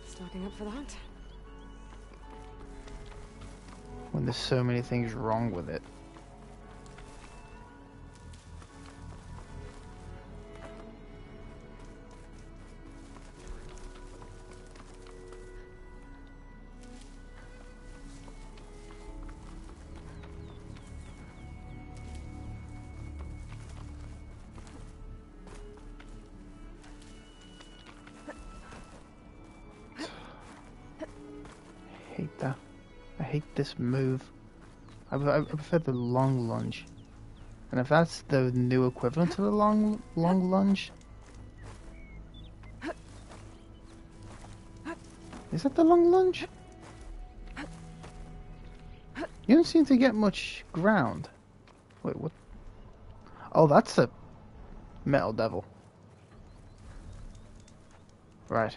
Stocking up for that? When there's so many things wrong with it. I hate this move. I prefer the long lunge. And if that's the new equivalent to the long lunge... Is that the long lunge? You don't seem to get much ground. Wait, what? Oh, that's a metal devil. Right.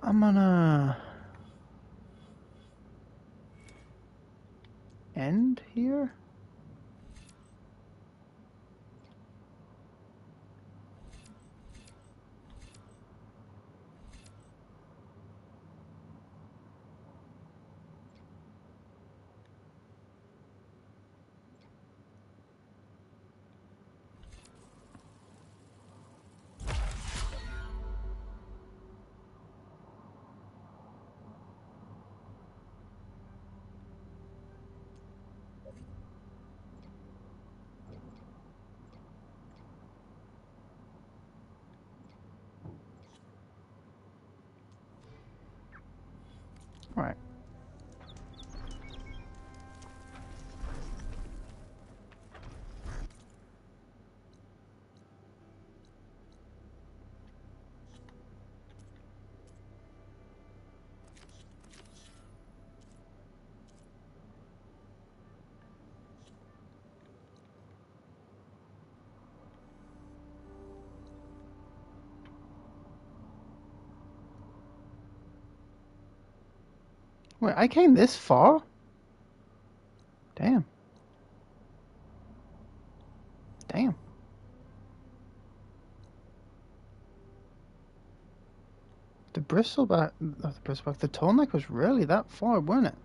I'm gonna end here. Right. Wait, I came this far? Damn. Damn. The bristleback, the tall neck was really that far, wasn't it?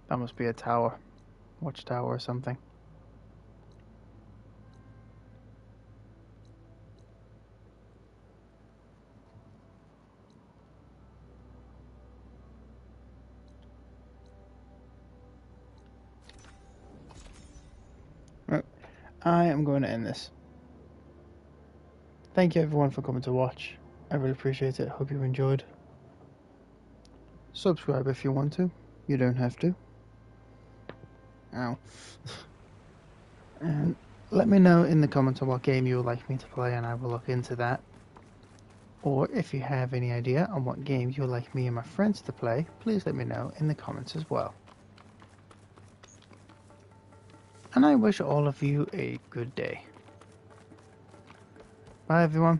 That must be a tower. Watchtower or something. I am going to end this. Thank you everyone for coming to watch. I really appreciate it. Hope you enjoyed. Subscribe if you want to. You don't have to. Ow. And let me know in the comments on what game you would like me to play and I will look into that. Or if you have any idea on what game you would like me and my friends to play, please let me know in the comments as well. And I wish all of you a good day. Bye everyone.